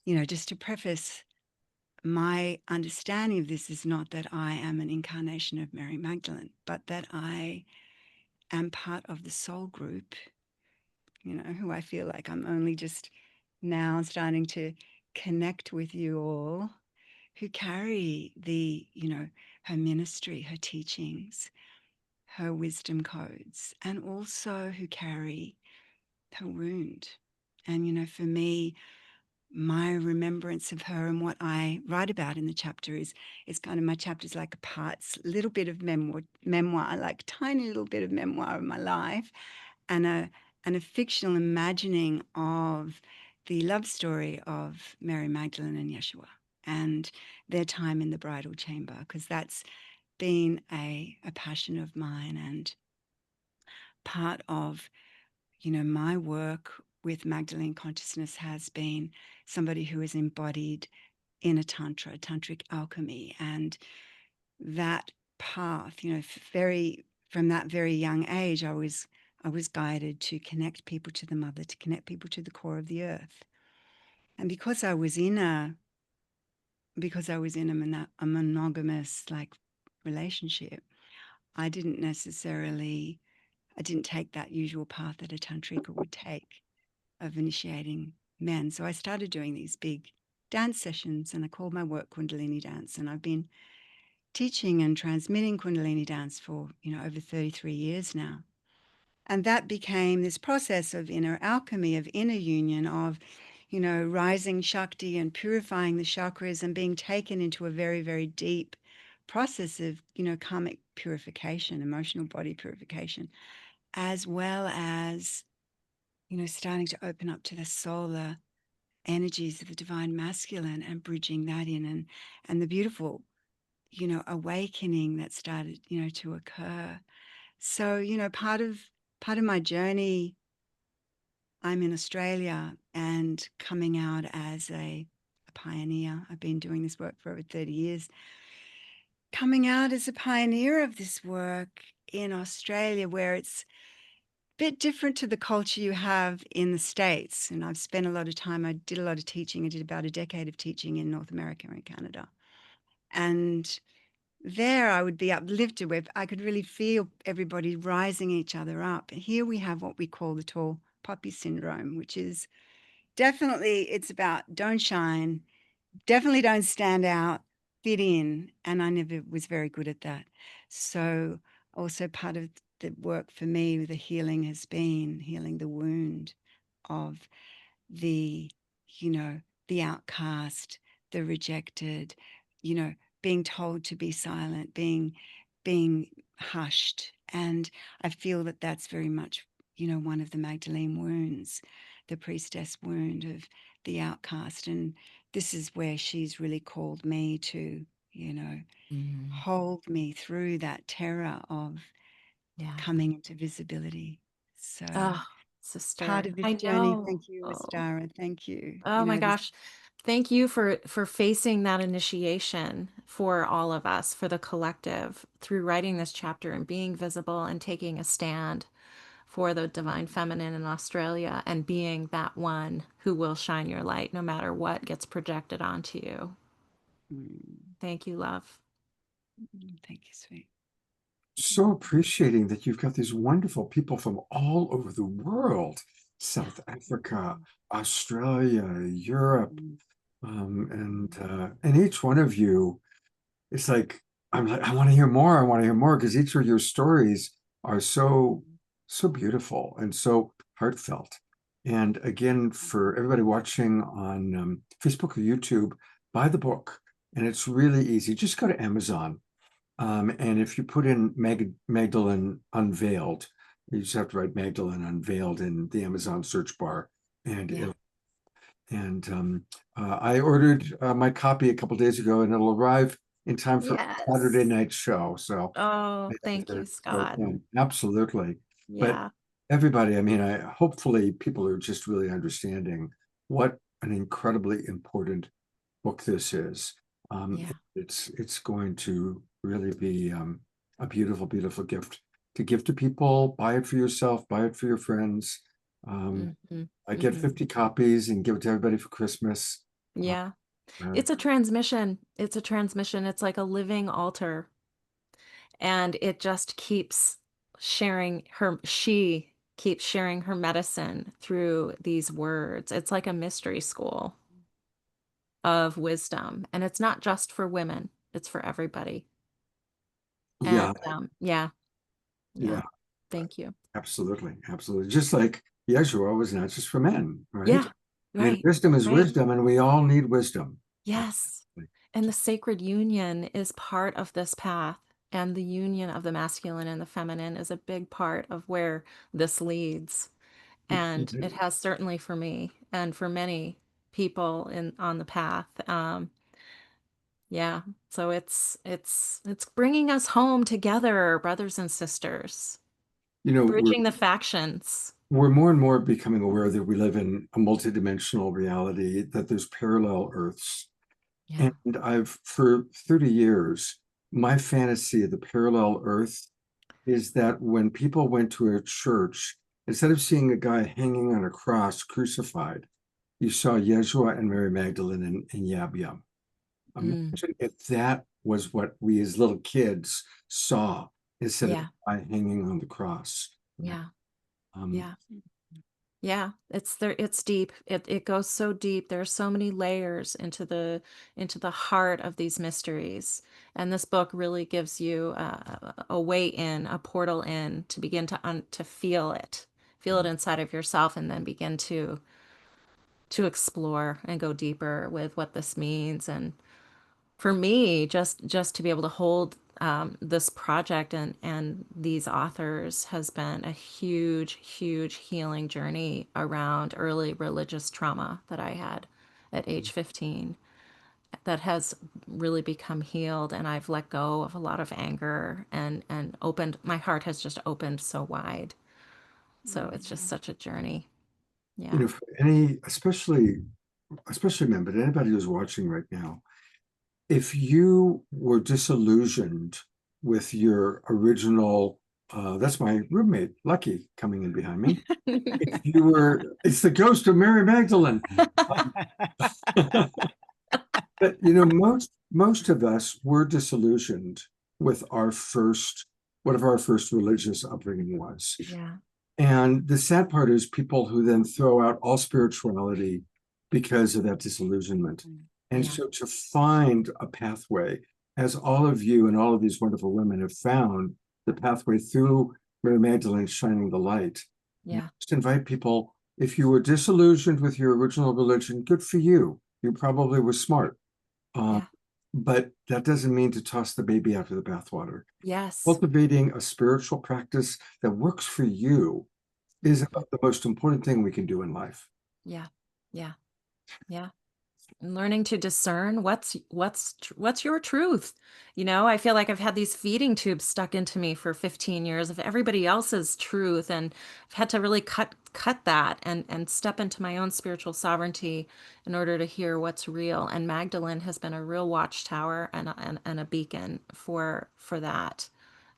you know, just to preface, my understanding of this is not that I am an incarnation of Mary Magdalene, but that I am part of the soul group, you know, who I feel like I'm only just now starting to connect with you all, who carry the, you know, her ministry, her teachings, her wisdom codes, and also who carry her wound. And, you know, for me, my remembrance of her and what I write about in the chapter is kind of, my chapter is like a parts, little bit of memoir, like tiny little bit of memoir of my life, and a fictional imagining of the love story of Mary Magdalene and Yeshua and their time in the bridal chamber, because that's been a passion of mine and part of, you know, my work with Magdalene consciousness has been somebody who is embodied in a tantric alchemy, and that path, you know, from that very young age, I was guided to connect people to the mother, to connect people to the core of the earth. And because I was in a monogamous like relationship, I didn't take that usual path that a tantrika would take of initiating men. So I started doing these big dance sessions, and I called my work Kundalini dance. And I've been teaching and transmitting Kundalini dance for, you know, over 33 years now. And that became this process of inner alchemy, of inner union, of, you know, rising Shakti and purifying the chakras and being taken into a very, very deep process of, you know, karmic purification, emotional body purification, as well as, you know, starting to open up to the solar energies of the divine masculine and bridging that in, and the beautiful, you know, awakening that started, you know, to occur. So, you know, part of my journey, I'm in Australia and coming out as a pioneer. I've been doing this work for over 30 years. Coming out as a pioneer of this work in Australia, where it's a bit different to the culture you have in the States. And I've spent a lot of time, I did a lot of teaching. I did about a decade of teaching in North America and Canada. And there I would be uplifted, where I could really feel everybody rising each other up. Here we have what we call the tall poppy syndrome, which is definitely, it's about don't shine, definitely don't stand out, fit in, and I never was very good at that. So also part of the work for me, the healing has been healing the wound of the, the outcast, the rejected, being told to be silent, being hushed. And I feel that that's very much, one of the Magdalene wounds, the priestess wound of the outcast. And this is where she's really called me to, hold me through that terror of coming into visibility. So Oh, part sister, of this I journey. know. Thank you, Astara. Thank you. Oh my This, gosh. Thank you for facing that initiation for all of us, for the collective, through writing this chapter and being visible and taking a stand for the divine feminine in Australia and being that one who will shine your light no matter what gets projected onto you. Thank you, love. Thank you, sweet. So appreciating that you've got these wonderful people from all over the world, South Africa, Australia, Europe, and each one of you, it's like, I'm like, I want to hear more. I want to hear more, because each of your stories are so beautiful and so heartfelt. And again, for everybody watching on Facebook or YouTube, buy the book. And it's really easy. Just go to Amazon. And if you put in Magdalene Unveiled, you just have to write Magdalene Unveiled in the Amazon search bar. And I ordered my copy a couple days ago, and it'll arrive in time for Saturday night's show. So, oh, thank you, Scott. Absolutely. Yeah. But everybody, I mean, hopefully people are just really understanding what an incredibly important book this is. It's going to really be a beautiful, beautiful gift to give to people. Buy it for yourself, buy it for your friends. I get 50 copies and give it to everybody for Christmas. Yeah. It's a transmission. It's a transmission. It's like a living altar. And it just keeps she keeps sharing her medicine through these words. It's like a mystery school of wisdom. And it's not just for women, it's for everybody. Yeah. And thank you. Absolutely. Absolutely. Just like Yeshua was not just for men, right? Yeah. I mean, Right. wisdom is right. wisdom, and we all need wisdom. Yes. And the sacred union is part of this path. And the union of the masculine and the feminine is a big part of where this leads. And it has certainly for me and for many people on the path. Yeah. So it's bringing us home together, brothers and sisters, bridging the factions. We're more and more becoming aware that we live in a multidimensional reality, that there's parallel Earths. Yeah. And for 30 years, my fantasy of the parallel Earth is that when people went to a church, instead of seeing a guy hanging on a cross crucified, you saw Yeshua and Mary Magdalene in Yab Yam. Imagine if that was what we as little kids saw instead of a guy hanging on the cross. Yeah. Yeah, it's there. It's deep. It goes so deep. There are so many layers into the heart of these mysteries, and this book really gives you a way in, a portal in, to begin to feel it inside of yourself, and then begin to explore and go deeper with what this means. And for me, just to be able to hold this project and these authors has been a huge, huge healing journey around early religious trauma that I had at age 15 that has really become healed. And I've let go of a lot of anger and opened, my heart has just opened so wide. So it's just such a journey. Yeah. For especially men, but anybody who's watching right now, if you were disillusioned with your original, that's my roommate, Lucky, coming in behind me. It's the ghost of Mary Magdalene. But most of us were disillusioned with whatever our first religious upbringing was. Yeah. And the sad part is people who then throw out all spirituality because of that disillusionment. And so to find a pathway, as all of you and all of these wonderful women have found the pathway through Mary Magdalene shining the light. Yeah. Just invite people, if you were disillusioned with your original religion, good for you. You probably were smart. But that doesn't mean to toss the baby out of the bathwater. Yes. Cultivating a spiritual practice that works for you is about the most important thing we can do in life. Yeah. Yeah. Yeah. And learning to discern what's your truth. You know, I feel like I've had these feeding tubes stuck into me for 15 years of everybody else's truth, and I've had to really cut that and step into my own spiritual sovereignty in order to hear what's real. And Magdalene has been a real watchtower and a beacon for that,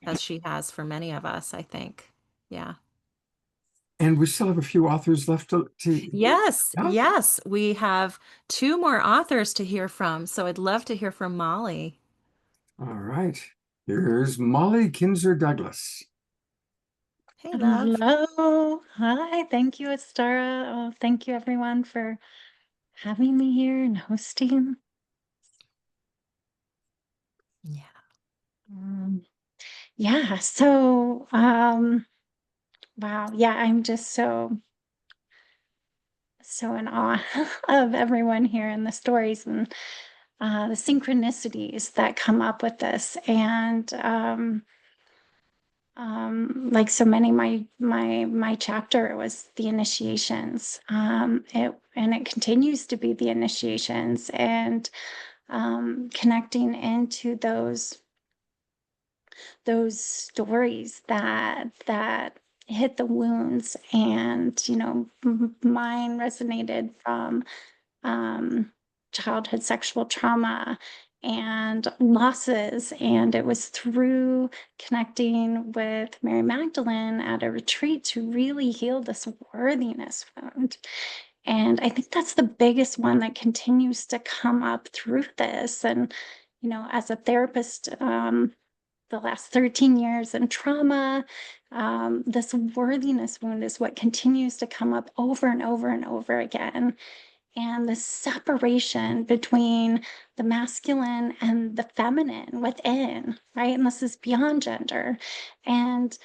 as she has for many of us, I think. Yeah. And we still have a few authors left to Yes, yeah. yes. We have 2 more authors to hear from, so I'd love to hear from Molly. All right. Here's Molly Kinzer Douglas. Hey, love. Hello. Hi. Thank you, Astara. Oh, thank you, everyone, for having me here and hosting. Yeah. Yeah. So, wow. Yeah, I'm just so in awe of everyone here and the stories and the synchronicities that come up with this. And like so many, my chapter was the initiations. It continues to be the initiations, and connecting into those stories that hit the wounds. And mine resonated from childhood sexual trauma and losses. And it was through connecting with Mary Magdalene at a retreat to really heal this worthiness wound. And I think that's the biggest one that continues to come up through this. And, as a therapist, the last 13 years in trauma, this worthiness wound is what continues to come up over and over and over again. And the separation between the masculine and the feminine within, right? And this is beyond gender. And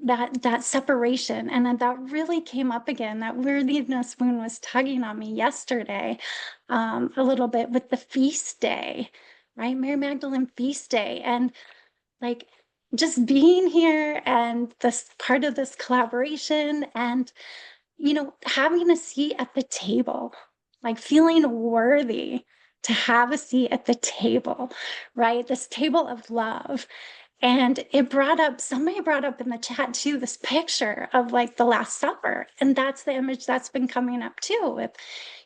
that separation, and then that really came up again. That worthiness wound was tugging on me yesterday, a little bit with the feast day, right? Mary Magdalene feast day. And like just being here and this part of this collaboration, and having a seat at the table, like feeling worthy to have a seat at the table, right? This table of love. And somebody brought up in the chat too, this picture of like the Last Supper. And that's the image that's been coming up too, with,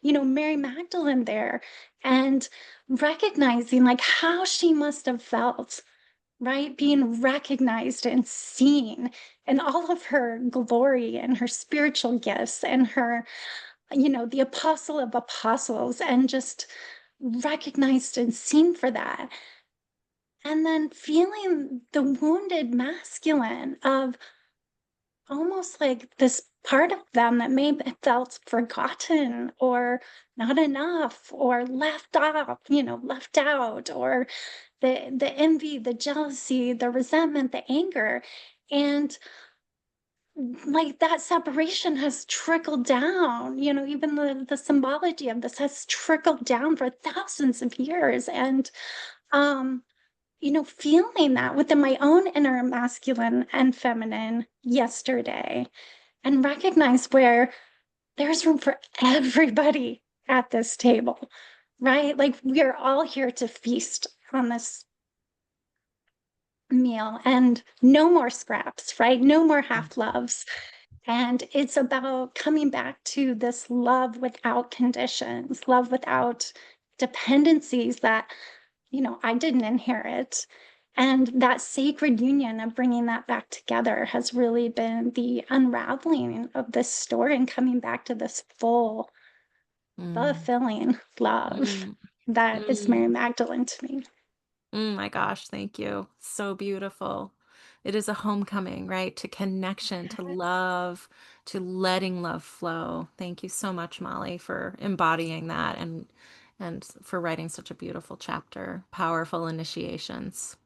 Mary Magdalene there, and recognizing like how she must have felt, right? Being recognized and seen in all of her glory and her spiritual gifts and her, the apostle of apostles, and just recognized and seen for that. And then feeling the wounded masculine of almost like this part of them that may have felt forgotten or not enough or left off, left out, or the envy, the jealousy, the resentment, the anger. And like that separation has trickled down, even the symbology of this has trickled down for thousands of years. And feeling that within my own inner masculine and feminine yesterday, and recognize where there's room for everybody at this table, right? Like we are all here to feast on this meal, and no more scraps, right? No more half loves. And it's about coming back to this love without conditions, love without dependencies that I didn't inherit. And that sacred union of bringing that back together has really been the unraveling of this story, and coming back to this full, fulfilling love that is Mary Magdalene to me. Oh my gosh, thank you. So beautiful. It is a homecoming, right? To connection, to love, to letting love flow. Thank you so much, Molly, for embodying that and and for writing such a beautiful chapter. Powerful initiations.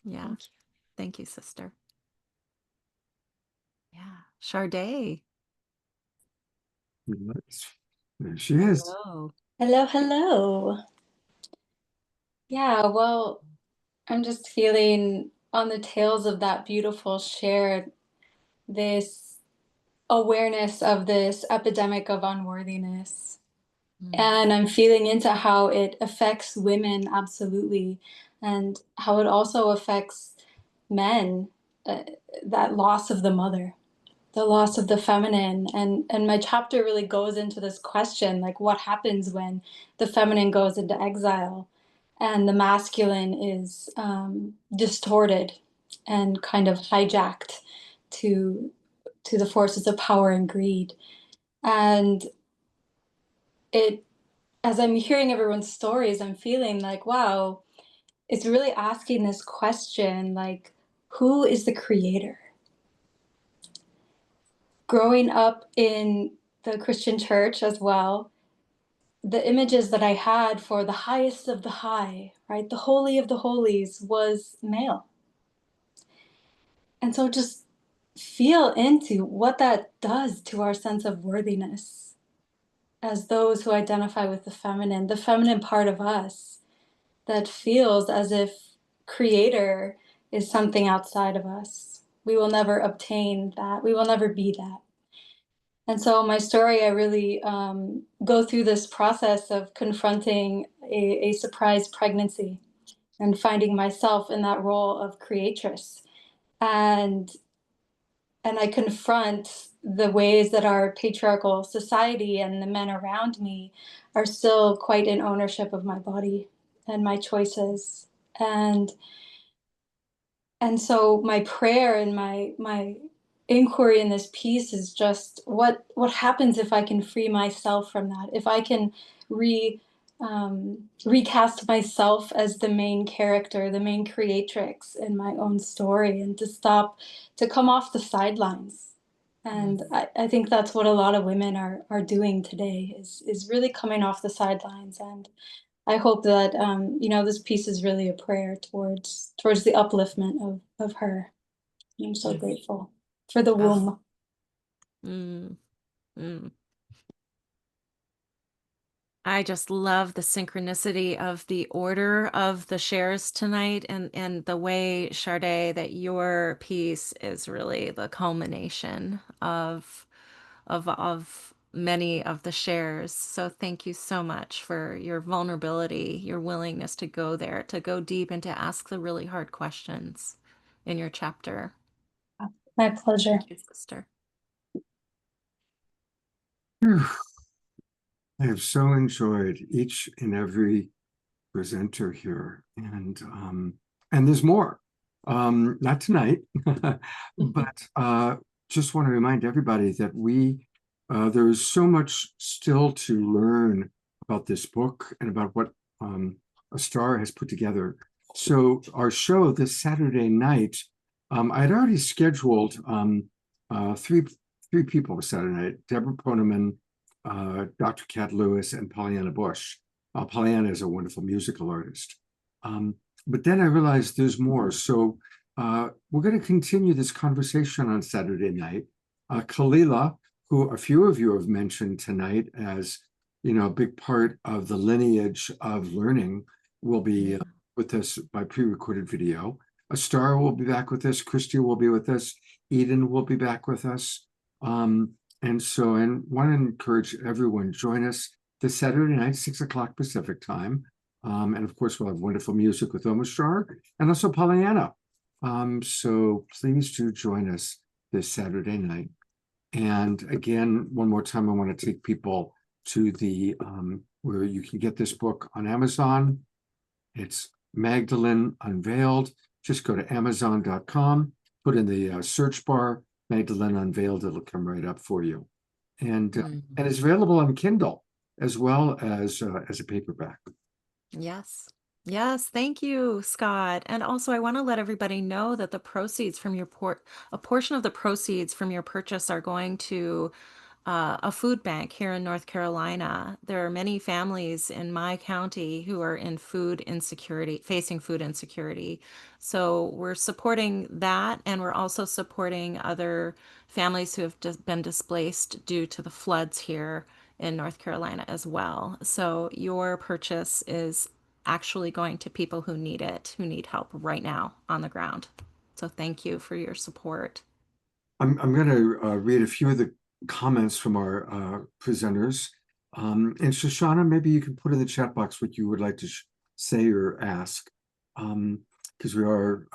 Yeah. Thank you, sister. Yeah. Sade. There she is. Hello. Hello, hello. Yeah, well, I'm just feeling on the tails of that beautiful share, this awareness of this epidemic of unworthiness. And I'm feeling into how it affects women, absolutely, and how it also affects men, that loss of the mother, the loss of the feminine. And my chapter really goes into this question, like what happens when the feminine goes into exile and the masculine is distorted and kind of hijacked to the forces of power and greed. And it, as I'm hearing everyone's stories, I'm feeling like, wow, it's really asking this question, like, who is the creator? Growing up in the Christian church as well, the images that I had for the highest of the high, right, the holy of the holies was male. And so just feel into what that does to our sense of worthiness as those who identify with the feminine part of us that feels as if creator is something outside of us. We will never obtain that. We will never be that. And so my story, I really go through this process of confronting a surprise pregnancy and finding myself in that role of creatress. And I confront the ways that our patriarchal society and the men around me are still quite in ownership of my body and my choices. And so my prayer and my inquiry in this piece is just what happens if I can free myself from that? If I can recast myself as the main character, the main creatrix in my own story, and to come off the sidelines. And I think that's what a lot of women are doing today is really coming off the sidelines. And I hope that this piece is really a prayer towards the upliftment of her. I'm so grateful for the womb. I just love the synchronicity of the order of the shares tonight and the way, Sade, that your piece is really the culmination of many of the shares. So thank you so much for your vulnerability, your willingness to go there, to go deep and to ask the really hard questions in your chapter. My pleasure. Thank you, sister. I have so enjoyed each and every presenter here, and there's more. Not tonight, but just want to remind everybody that there is so much still to learn about this book and about what Astara has put together. So our show this Saturday night, I'd already scheduled three people for Saturday night: Deborah Poneman, Dr. Kat Lewis, and Pollyanna Bush. Pollyanna is a wonderful musical artist. But then I realized there's more. So we're going to continue this conversation on Saturday night. Kalila, who a few of you have mentioned tonight as, a big part of the lineage of learning, will be with us by pre-recorded video. Astara will be back with us. Christy will be with us. Eden will be back with us. And want to encourage everyone, join us this Saturday night, 6 o'clock Pacific time. And of course, we'll have wonderful music with Omashar and also Pollyanna. So please do join us this Saturday night. And again, one more time, I want to take people to the where you can get this book on Amazon. It's Magdalene Unveiled. Just go to Amazon.com, put in the search bar Magdalene Unveiled, it'll come right up for you. And it's available on Kindle as well as a paperback. Yes. Yes. Thank you, Scott. And also I want to let everybody know that the proceeds from your a portion of the proceeds from your purchase are going to a food bank here in North Carolina. There are many families in my county who are in food insecurity, facing food insecurity. So we're supporting that, and we're also supporting other families who have just been displaced due to the floods here in North Carolina as well. So your purchase is actually going to people who need it, who need help right now on the ground. So thank you for your support. I'm going to read a few of the comments from our presenters. And Shoshana, maybe you can put in the chat box what you would like to say or ask, because we are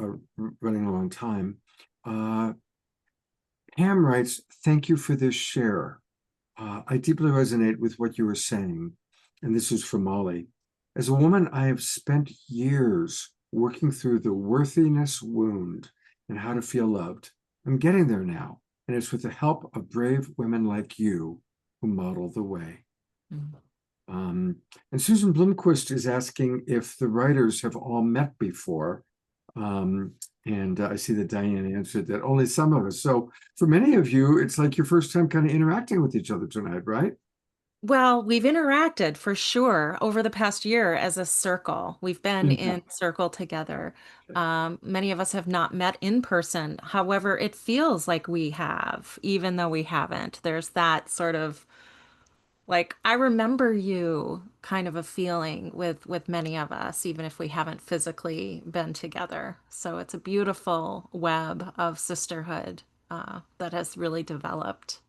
running a long time. Pam writes, thank you for this share. I deeply resonate with what you were saying. And this is from Molly. As a woman, I have spent years working through the worthiness wound and how to feel loved. I'm getting there now, and it's with the help of brave women like you who model the way. And Susan Blomquist is asking if the writers have all met before. And I see that Diane answered that only some of us. So for many of you, it's like your first time kind of interacting with each other tonight, right? Well, we've interacted for sure over the past year as a circle. We've been in circle together. Many of us have not met in person. However, it feels like we have, even though we haven't. There's that sort of like, I remember you kind of a feeling with many of us, even if we haven't physically been together. So it's a beautiful web of sisterhood that has really developed.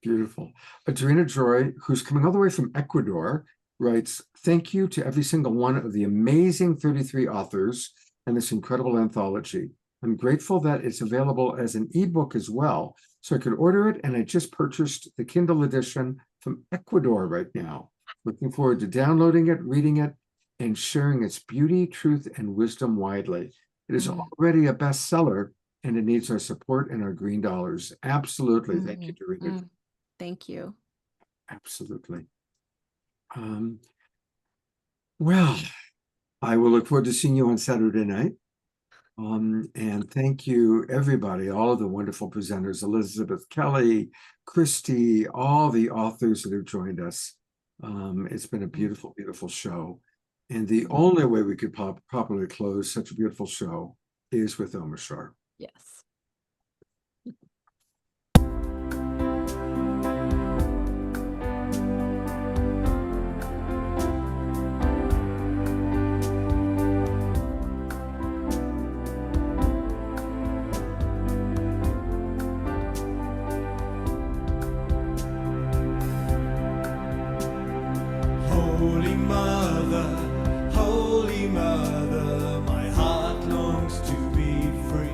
Beautiful. Adrena Joy, who's coming all the way from Ecuador, writes, thank you to every single one of the amazing 33 authors and this incredible anthology. I'm grateful that it's available as an ebook as well, so I could order it, and I just purchased the Kindle edition from Ecuador right now. Looking forward to downloading it, reading it, and sharing its beauty, truth, and wisdom widely. It is already a bestseller, and it needs our support and our green dollars. Absolutely. Thank you, Doreen. Thank you. Absolutely. Well, I will look forward to seeing you on Saturday night. And thank you, everybody, all of the wonderful presenters, Elizabeth Kelly, Christy, all the authors that have joined us. It's been a beautiful, beautiful show. And the only way we could properly close such a beautiful show is with Omashar. Yes. Holy Mother, my heart longs to be free.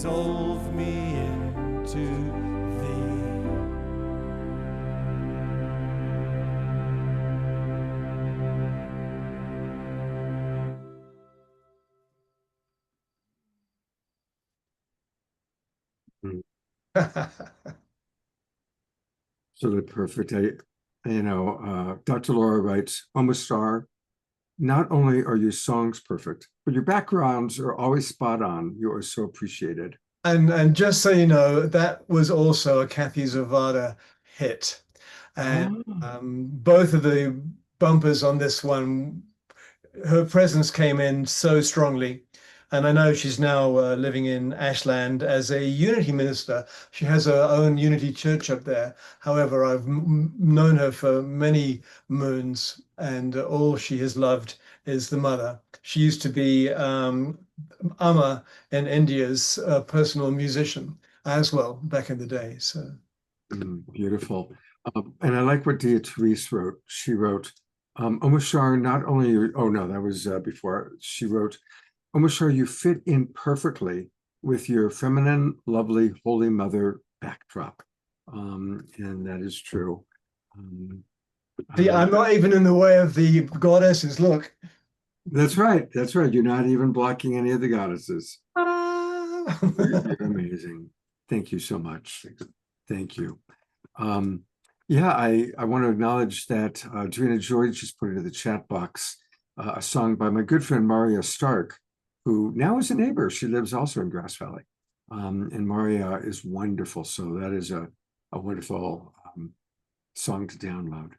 dissolve me into thee. Absolutely perfect. Dr. Laura writes, Omashar, not only are your songs perfect, but your backgrounds are always spot on. You are so appreciated. And just so you know, that was also a Kathy Zavada hit. And both of the bumpers on this one, her presence came in so strongly. And I know she's now living in Ashland as a Unity minister. She has her own Unity church up there. However, I've known her for many moons, and all she has loved is the mother. She used to be Amma in India's personal musician as well back in the day. So Beautiful. And I like what Dia Therese wrote. She wrote, Omashar, not only, that was before. She wrote, Omashar, you fit in perfectly with your feminine, lovely, Holy Mother backdrop. And that is true. See, I'm not even in the way of the goddesses. Look. That's right. That's right. You're not even blocking any of the goddesses. You're amazing. Thank you so much. Thank you. I want to acknowledge that Drina George just put into the chat box a song by my good friend Maria Stark, who now is a neighbor. She lives also in Grass Valley. And Maria is wonderful. So that is a wonderful song to download.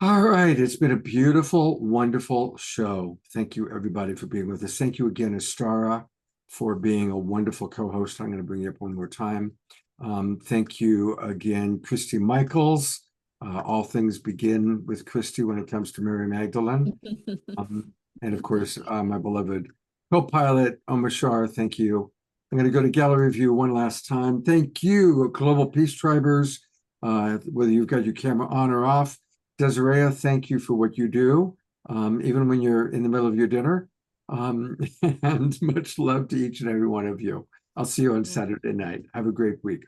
All right. It's been a beautiful, wonderful show. Thank you, everybody, for being with us. Thank you again, Astara, for being a wonderful co-host. I'm going to bring you up one more time. Thank you again, Christy Michaels. All things begin with Christy when it comes to Mary Magdalene. And of course, my beloved co-pilot, Omashar, thank you. I'm going to go to gallery view one last time. Thank you, Global Peace Tribers, whether you've got your camera on or off. Desiree, thank you for what you do, even when you're in the middle of your dinner. And much love to each and every one of you. I'll see you on Saturday night. Have a great week.